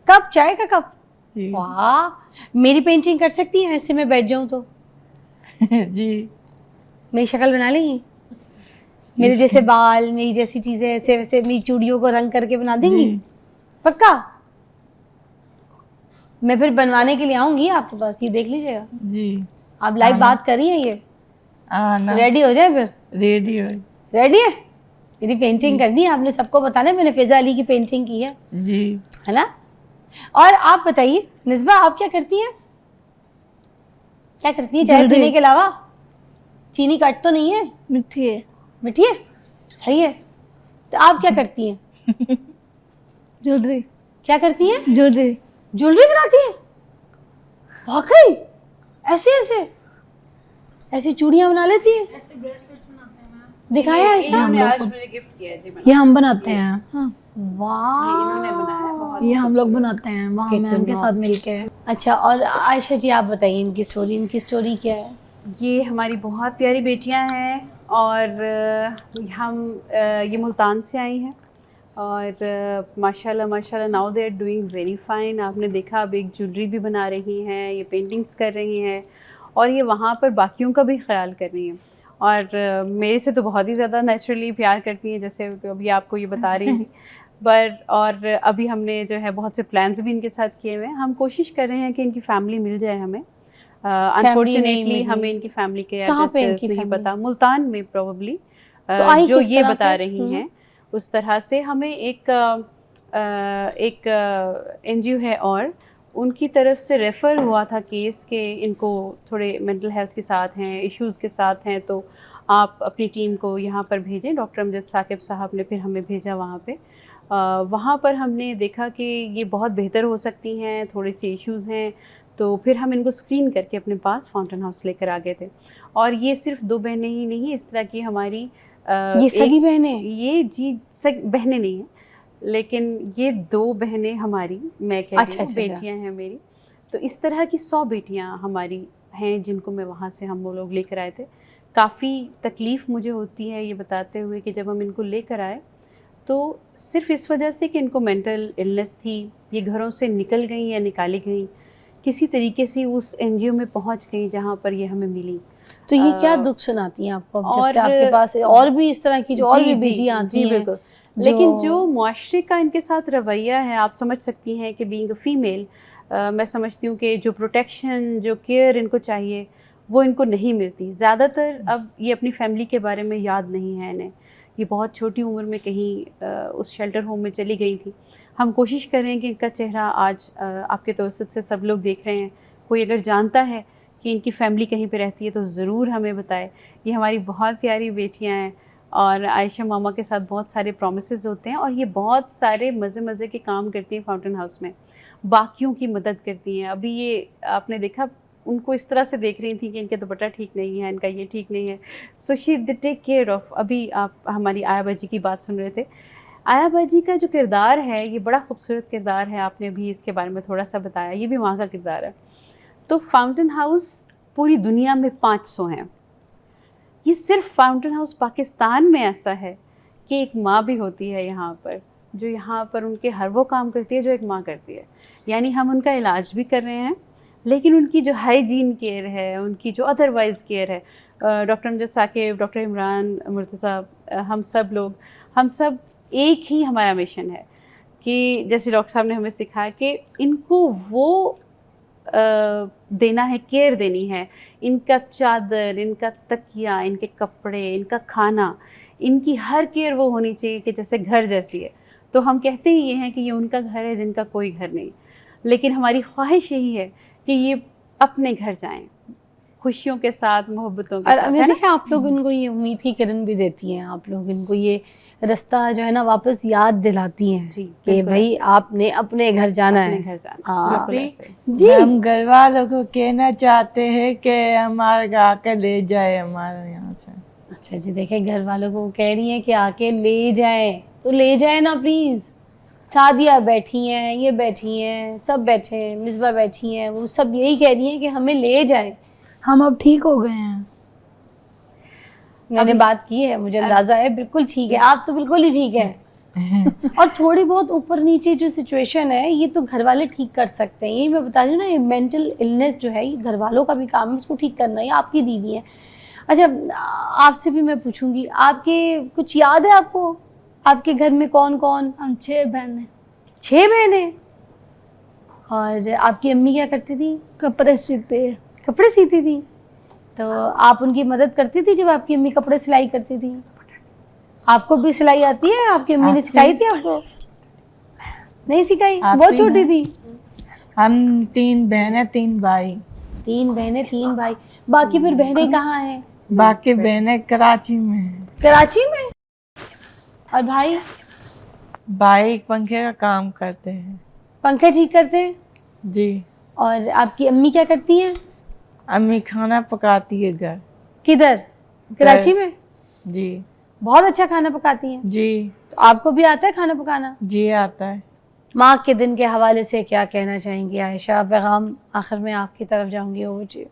कप, चाय का कप। जी। वाह, मेरी पेंटिंग कर सकती हैं ऐसे मैं बैठ जाऊं तो? जी। मेरी शक्ल बना लेंगी? मेरे जैसे बाल, मेरी जैसी चीजें, ऐसे वैसे मेरी चूड़ियों को रंग करके बना देंगी? जी। पक्का? मैं फिर बनवाने के लिए आऊंगी आपके पास, ये देख लीजिएगा। जी। आप लाइव आना। बात कर रही हैं ये? आना। रेडी हो जाए फिर? रेडी हो। रेडी है? मेरी पेंटिंग करनी है, आपने सबको बताना है मैंने फिजा अली की पेंटिंग की है जी। है ना? और आप बताइए निस्बा, आप क्या करती हैं? क्या करती हैं चाय पीने के अलावा? चीनी कट तो नहीं है? मिठी है। मीठी है? सही है। तो आप क्या करती हैं? ज्वेलरी। क्या करती हैं? ज्वेलरी। ज्वेलरी बनाती हैं? वाकई? ऐसे ऐसे ऐसी चूड़ियां बना लेती हैं? ऐसे ब्रेसलेट्स बनाते हैं मैम। दिखाया आयशा? आज मुझे गिफ्ट किया जी। ये हम बनाते हैं। वाह, इन्होंने बनाया, बहुत ये हम लोग बनाते हैं वहाँ मैम के कितना- साथ मिलके। अच्छा, और आयशा जी आप बताइए इनकी स्टोरी क्या है? ये हमारी बहुत प्यारी बेटियां हैं और ये मुल्तान से आई हैं और माशाल्लाह now they are doing very fine. आपने देखा अब एक ज्वेलरी भी बना रही हैं, ये पेंटिंग्स कर रही हैं और ये वहाँ पर बाकियों का भी ख्याल कर रही हैं और मेरे से तो बहुत ही ज़्यादा नेचुरली प्यार करती हैं, जैसे अभी आपको ये बता रही थी। और अभी हमने जो है बहुत से प्लान्स भी इनके साथ किए हुए हैं। हम कोशिश कर रहे हैं कि इनकी फैमिली मिल जाए हमें। अनफॉर्चुनेटली हमें इनकी फैमिली के कहाँ पे एड्रेसेस इनकी नहीं family? पता, मुल्तान में प्रोबेबली तो आई जो किस ये तरह बता पे? रही हैं उस तरह से हमें एक NGO है और उनकी तरफ से रेफ़र हुआ था केस के इनको थोड़े मेंटल हेल्थ के साथ हैं, इश्यूज़ के साथ हैं, तो आप अपनी टीम को यहाँ पर भेजें। डॉक्टर अमजद साकिब साहब ने फिर हमें भेजा वहाँ पे। वहाँ पर हमने देखा कि ये बहुत बेहतर हो सकती हैं, थोड़े से इश्यूज़ हैं, तो फिर हम इनको स्क्रीन करके अपने पास फाउंटेन हाउस लेकर आ गए थे। और ये सिर्फ 2 बहनें ही नहीं, इस तरह की हमारी ये सगी बहनें? ये जी बहनें नहीं हैं, लेकिन ये 2 बहनें हमारी, मैं कह रही हूँ बेटियाँ हैं मेरी। तो इस तरह की 100 बेटियाँ हमारी हैं जिनको मैं वहाँ से हम वो लोग लेकर आए थे। काफ़ी तकलीफ़ मुझे होती है ये बताते हुए कि जब हम इनको लेकर आए तो सिर्फ इस वजह से कि इनको मेंटल इलनेस थी, ये घरों से निकल गई या निकाली गई, किसी तरीके से उस NGO में पहुंच गई जहां पर ये हमें मिली। तो ये क्या दुख सुनाती हैं आपको अब जब और से आपके पास और भी इस तरह की जो और भी बेटियां आती हैं? बिल्कुल। लेकिन जो मुआशरे का इनके साथ रवैया है, आप समझ सकती हैं कि बीइंग अ फीमेल, मैं समझती हूँ कि जो प्रोटेक्शन, जो केयर इनको चाहिए वो इनको नहीं मिलती। ज़्यादातर अब ये अपनी फैमिली के बारे में याद नहीं है इन्हें। ये बहुत छोटी उम्र में कहीं उस शेल्टर होम में चली गई थी। हम कोशिश कर रहे हैं कि इनका चेहरा आज आपके तवसत से सब लोग देख रहे हैं। कोई अगर जानता है कि इनकी फैमिली कहीं पे रहती है तो ज़रूर हमें बताए। ये हमारी बहुत प्यारी बेटियां हैं और आयशा मामा के साथ बहुत सारे प्रॉमिसेस होते हैं और ये बहुत सारे मज़े के काम करती हैं फाउंटेन हाउस में, बाकियों की मदद करती हैं। अभी ये आपने देखा उनको इस तरह से देख रही थी कि इनके दुपट्टा ठीक नहीं है, इनका ये ठीक नहीं है, so she they take care of. अभी आप हमारी आया बाजी की बात सुन रहे थे। आया बाजी का जो किरदार है ये बड़ा खूबसूरत किरदार है, आपने अभी इसके बारे में थोड़ा सा बताया, ये भी वहाँ का किरदार है। तो फाउंटेन हाउस पूरी दुनिया में 500 हैं। ये सिर्फ फाउंटेन हाउस पाकिस्तान में ऐसा है कि एक माँ भी होती है यहाँ पर, जो यहाँ पर उनके हर वो काम करती है जो एक माँ करती है। यानी हम उनका इलाज भी कर रहे हैं, लेकिन उनकी जो हाइजीन केयर है, उनकी जो अदरवाइज़ केयर है, डॉक्टर अमजद साकिब, डॉक्टर इमरान मुर्तज़ा, हम सब एक ही हमारा मिशन है कि जैसे डॉक्टर साहब ने हमें सिखाया कि इनको वो देना है, केयर देनी है। इनका चादर, इनका तकिया, इनके कपड़े, इनका खाना, इनकी हर केयर वो होनी चाहिए कि जैसे घर जैसी है। तो हम कहते ही ये हैं कि ये उनका घर है जिनका कोई घर नहीं, लेकिन हमारी ख्वाहिश यही है कि ये अपने घर जाएं, खुशियों के साथ, मोहब्बतों के और साथ, हमें है ना? देखिए आप लोग इनको ये उम्मीद की किरण भी देती हैं, आप लोग इनको ये रास्ता जो है ना वापस याद दिलाती हैं जी, कि बिल्कुल भाई ऐसे। आपने अपने घर जाना अपने है। घर जाना, हाँ। बिल्कुल ऐसे। जी हम घर वालों को कहना चाहते हैं कि हमारे आके ले जाए हमारे यहाँ से। अच्छा जी, देखिए घर वालों को कह रही हैं कि आके ले जाए, तो ले जाए ना प्लीज़। सादिया बैठी हैं, ये बैठी हैं, सब बैठे हैं, मिसबा बैठी हैं, वो सब यही कह रही हैं कि हमें ले जाए। हम अब ठीक हो गए हैं। मैंने बात की है, मुझे अंदाजा है, बिल्कुल ठीक है, आप तो बिल्कुल ही ठीक है। और थोड़ी बहुत ऊपर नीचे जो सिचुएशन है ये तो घर वाले ठीक कर सकते हैं। यही मैं बता रही हूँ ना, ये मेंटल इलनेस जो है ये घर वालों का भी काम है, इसको ठीक करना। ये आपकी दीदी है। अच्छा, आपसे भी मैं पूछूंगी, आपके कुछ याद है आपको, आपके घर में कौन कौन? हम 6 बहन हैं। 6 बहनें। और आपकी अम्मी क्या करती थी? कपड़े सीते हैं। कपड़े सीती थी। तो आप उनकी मदद करती थी जब आपकी अम्मी कपड़े सिलाई करती थी? आपको भी सिलाई आती है? आपकी अम्मी ने सिखाई थी आपको? नहीं सिखाई, बहुत छोटी थी। हम 3 बहनें 3 भाई। 3 बहनें 3 भाई। बाकी फिर बहनें कहाँ हैं? बाकी बहनें कराची में हैं। कराची में। और भाई? भाई पंखे का काम करते हैं। पंखा ठीक करते हैं? जी। और आपकी अम्मी क्या करती हैं? अम्मी खाना पकाती है घर। किधर? कराची में? जी। बहुत अच्छा खाना पकाती हैं। जी। तो आपको भी आता है खाना पकाना? जी आता है। माँ के दिन के हवाले से क्या कहना चाहेंगी आयशा? पैगाम आखिर में आपकी तरफ जाऊंगी। ओवर जी।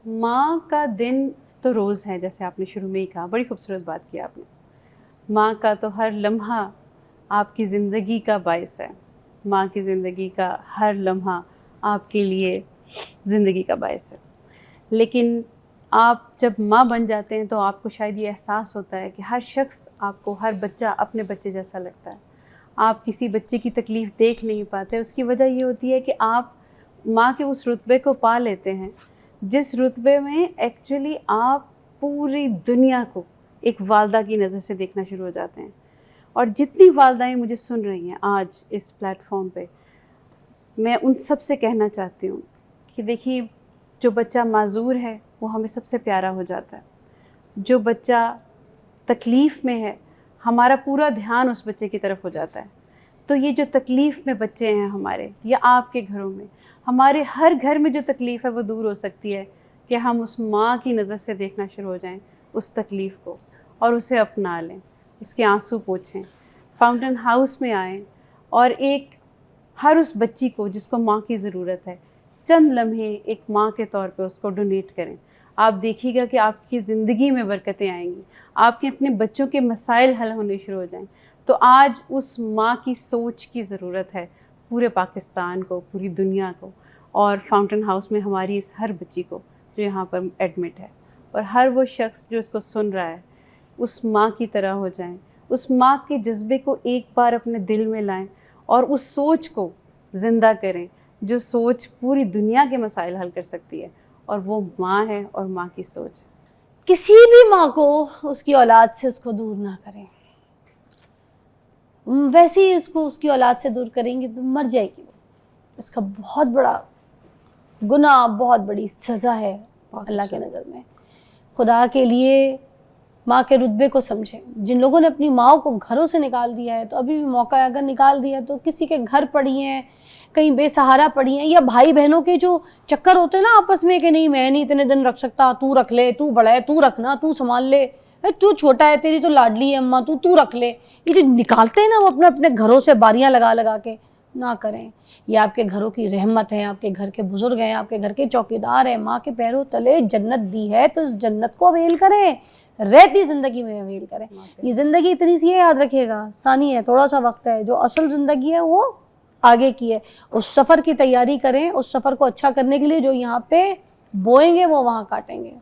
माँ का दिन तो रोज़ है, जैसे आपने शुरू में ही कहा, बड़ी खूबसूरत बात की आपने। माँ का तो हर लम्हा आपकी ज़िंदगी का बायस है। माँ की ज़िंदगी का हर लम्हा आपके लिए ज़िंदगी का बायस है। लेकिन आप जब माँ बन जाते हैं तो आपको शायद ये एहसास होता है कि हर शख्स आपको, हर बच्चा अपने बच्चे जैसा लगता है। आप किसी बच्चे की तकलीफ़ देख नहीं पाते। उसकी वजह ये होती है कि आप माँ के उस रुतबे को पा लेते हैं जिस रुतबे में एक्चुअली आप पूरी दुनिया को एक वालदा की नज़र से देखना शुरू हो जाते हैं। और जितनी वालदाएँ मुझे सुन रही हैं आज इस प्लेटफॉर्म पे, मैं उन सब से कहना चाहती हूँ कि देखिए, जो बच्चा माजूर है वो हमें सबसे प्यारा हो जाता है। जो बच्चा तकलीफ़ में है हमारा पूरा ध्यान उस बच्चे की तरफ हो जाता है। तो ये जो तकलीफ़ में बच्चे हैं हमारे, या आपके घरों में, हमारे हर घर में जो तकलीफ़ है वो दूर हो सकती है कि हम उस माँ की नज़र से देखना शुरू हो जाएं उस तकलीफ़ को और उसे अपना लें, उसके आंसू पोंछें, फाउंटेन हाउस में आएँ और एक हर उस बच्ची को जिसको माँ की ज़रूरत है, चंद लम्हे एक माँ के तौर पे उसको डोनेट करें। आप देखिएगा कि आपकी ज़िंदगी में बरकतें आएंगी, आपके अपने बच्चों के मसाइल हल होने शुरू हो जाएं। तो आज उस माँ की सोच की ज़रूरत है पूरे पाकिस्तान को, पूरी दुनिया को। और फाउंटेन हाउस में हमारी इस हर बच्ची को जो यहाँ पर एडमिट है और हर वो शख्स जो इसको सुन रहा है, उस माँ की तरह हो जाएं, उस माँ के जज्बे को एक बार अपने दिल में लाएं और उस सोच को ज़िंदा करें जो सोच पूरी दुनिया के मसाइल हल कर सकती है, और वो माँ है और माँ की सोच। किसी भी माँ को उसकी औलाद से उसको दूर ना करें। वैसे ही इसको उसकी औलाद से दूर करेंगे तो मर जाएगी वो। इसका बहुत बड़ा गुनाह, बहुत बड़ी सज़ा है अल्लाह के नज़र में। खुदा के लिए माँ के रुतबे को समझें। जिन लोगों ने अपनी माँ को घरों से निकाल दिया है, तो अभी भी मौका है, अगर निकाल दिया तो किसी के घर पड़ी हैं, कहीं बेसहारा पड़ी हैं, या भाई बहनों के जो चक्कर होते हैं ना आपस में कि नहीं मैं नहीं इतने दिन रख सकता, तू रख ले, तू बड़ा है, तू रखना, तू संभाल ले, तू छोटा है, तेरी तो लाडली है अम्मा, तू रख ले। ये जो निकालते हैं ना वो अपने अपने घरों से बारियां लगा लगा के, ना करें। ये आपके घरों की रहमत है, आपके घर के बुजुर्ग हैं, आपके घर के चौकीदार हैं। माँ के पैरों तले जन्नत दी है तो इस जन्नत को अवेल करें, रहती ज़िंदगी में अवेल करें। ये ज़िंदगी इतनी सी है, याद रखिएगा, सानी है, थोड़ा सा वक्त है। जो असल ज़िंदगी है वो आगे की है। उस सफ़र की तैयारी करें, उस सफ़र को अच्छा करने के लिए जो यहाँ पे बोएंगे वो वहाँ काटेंगे।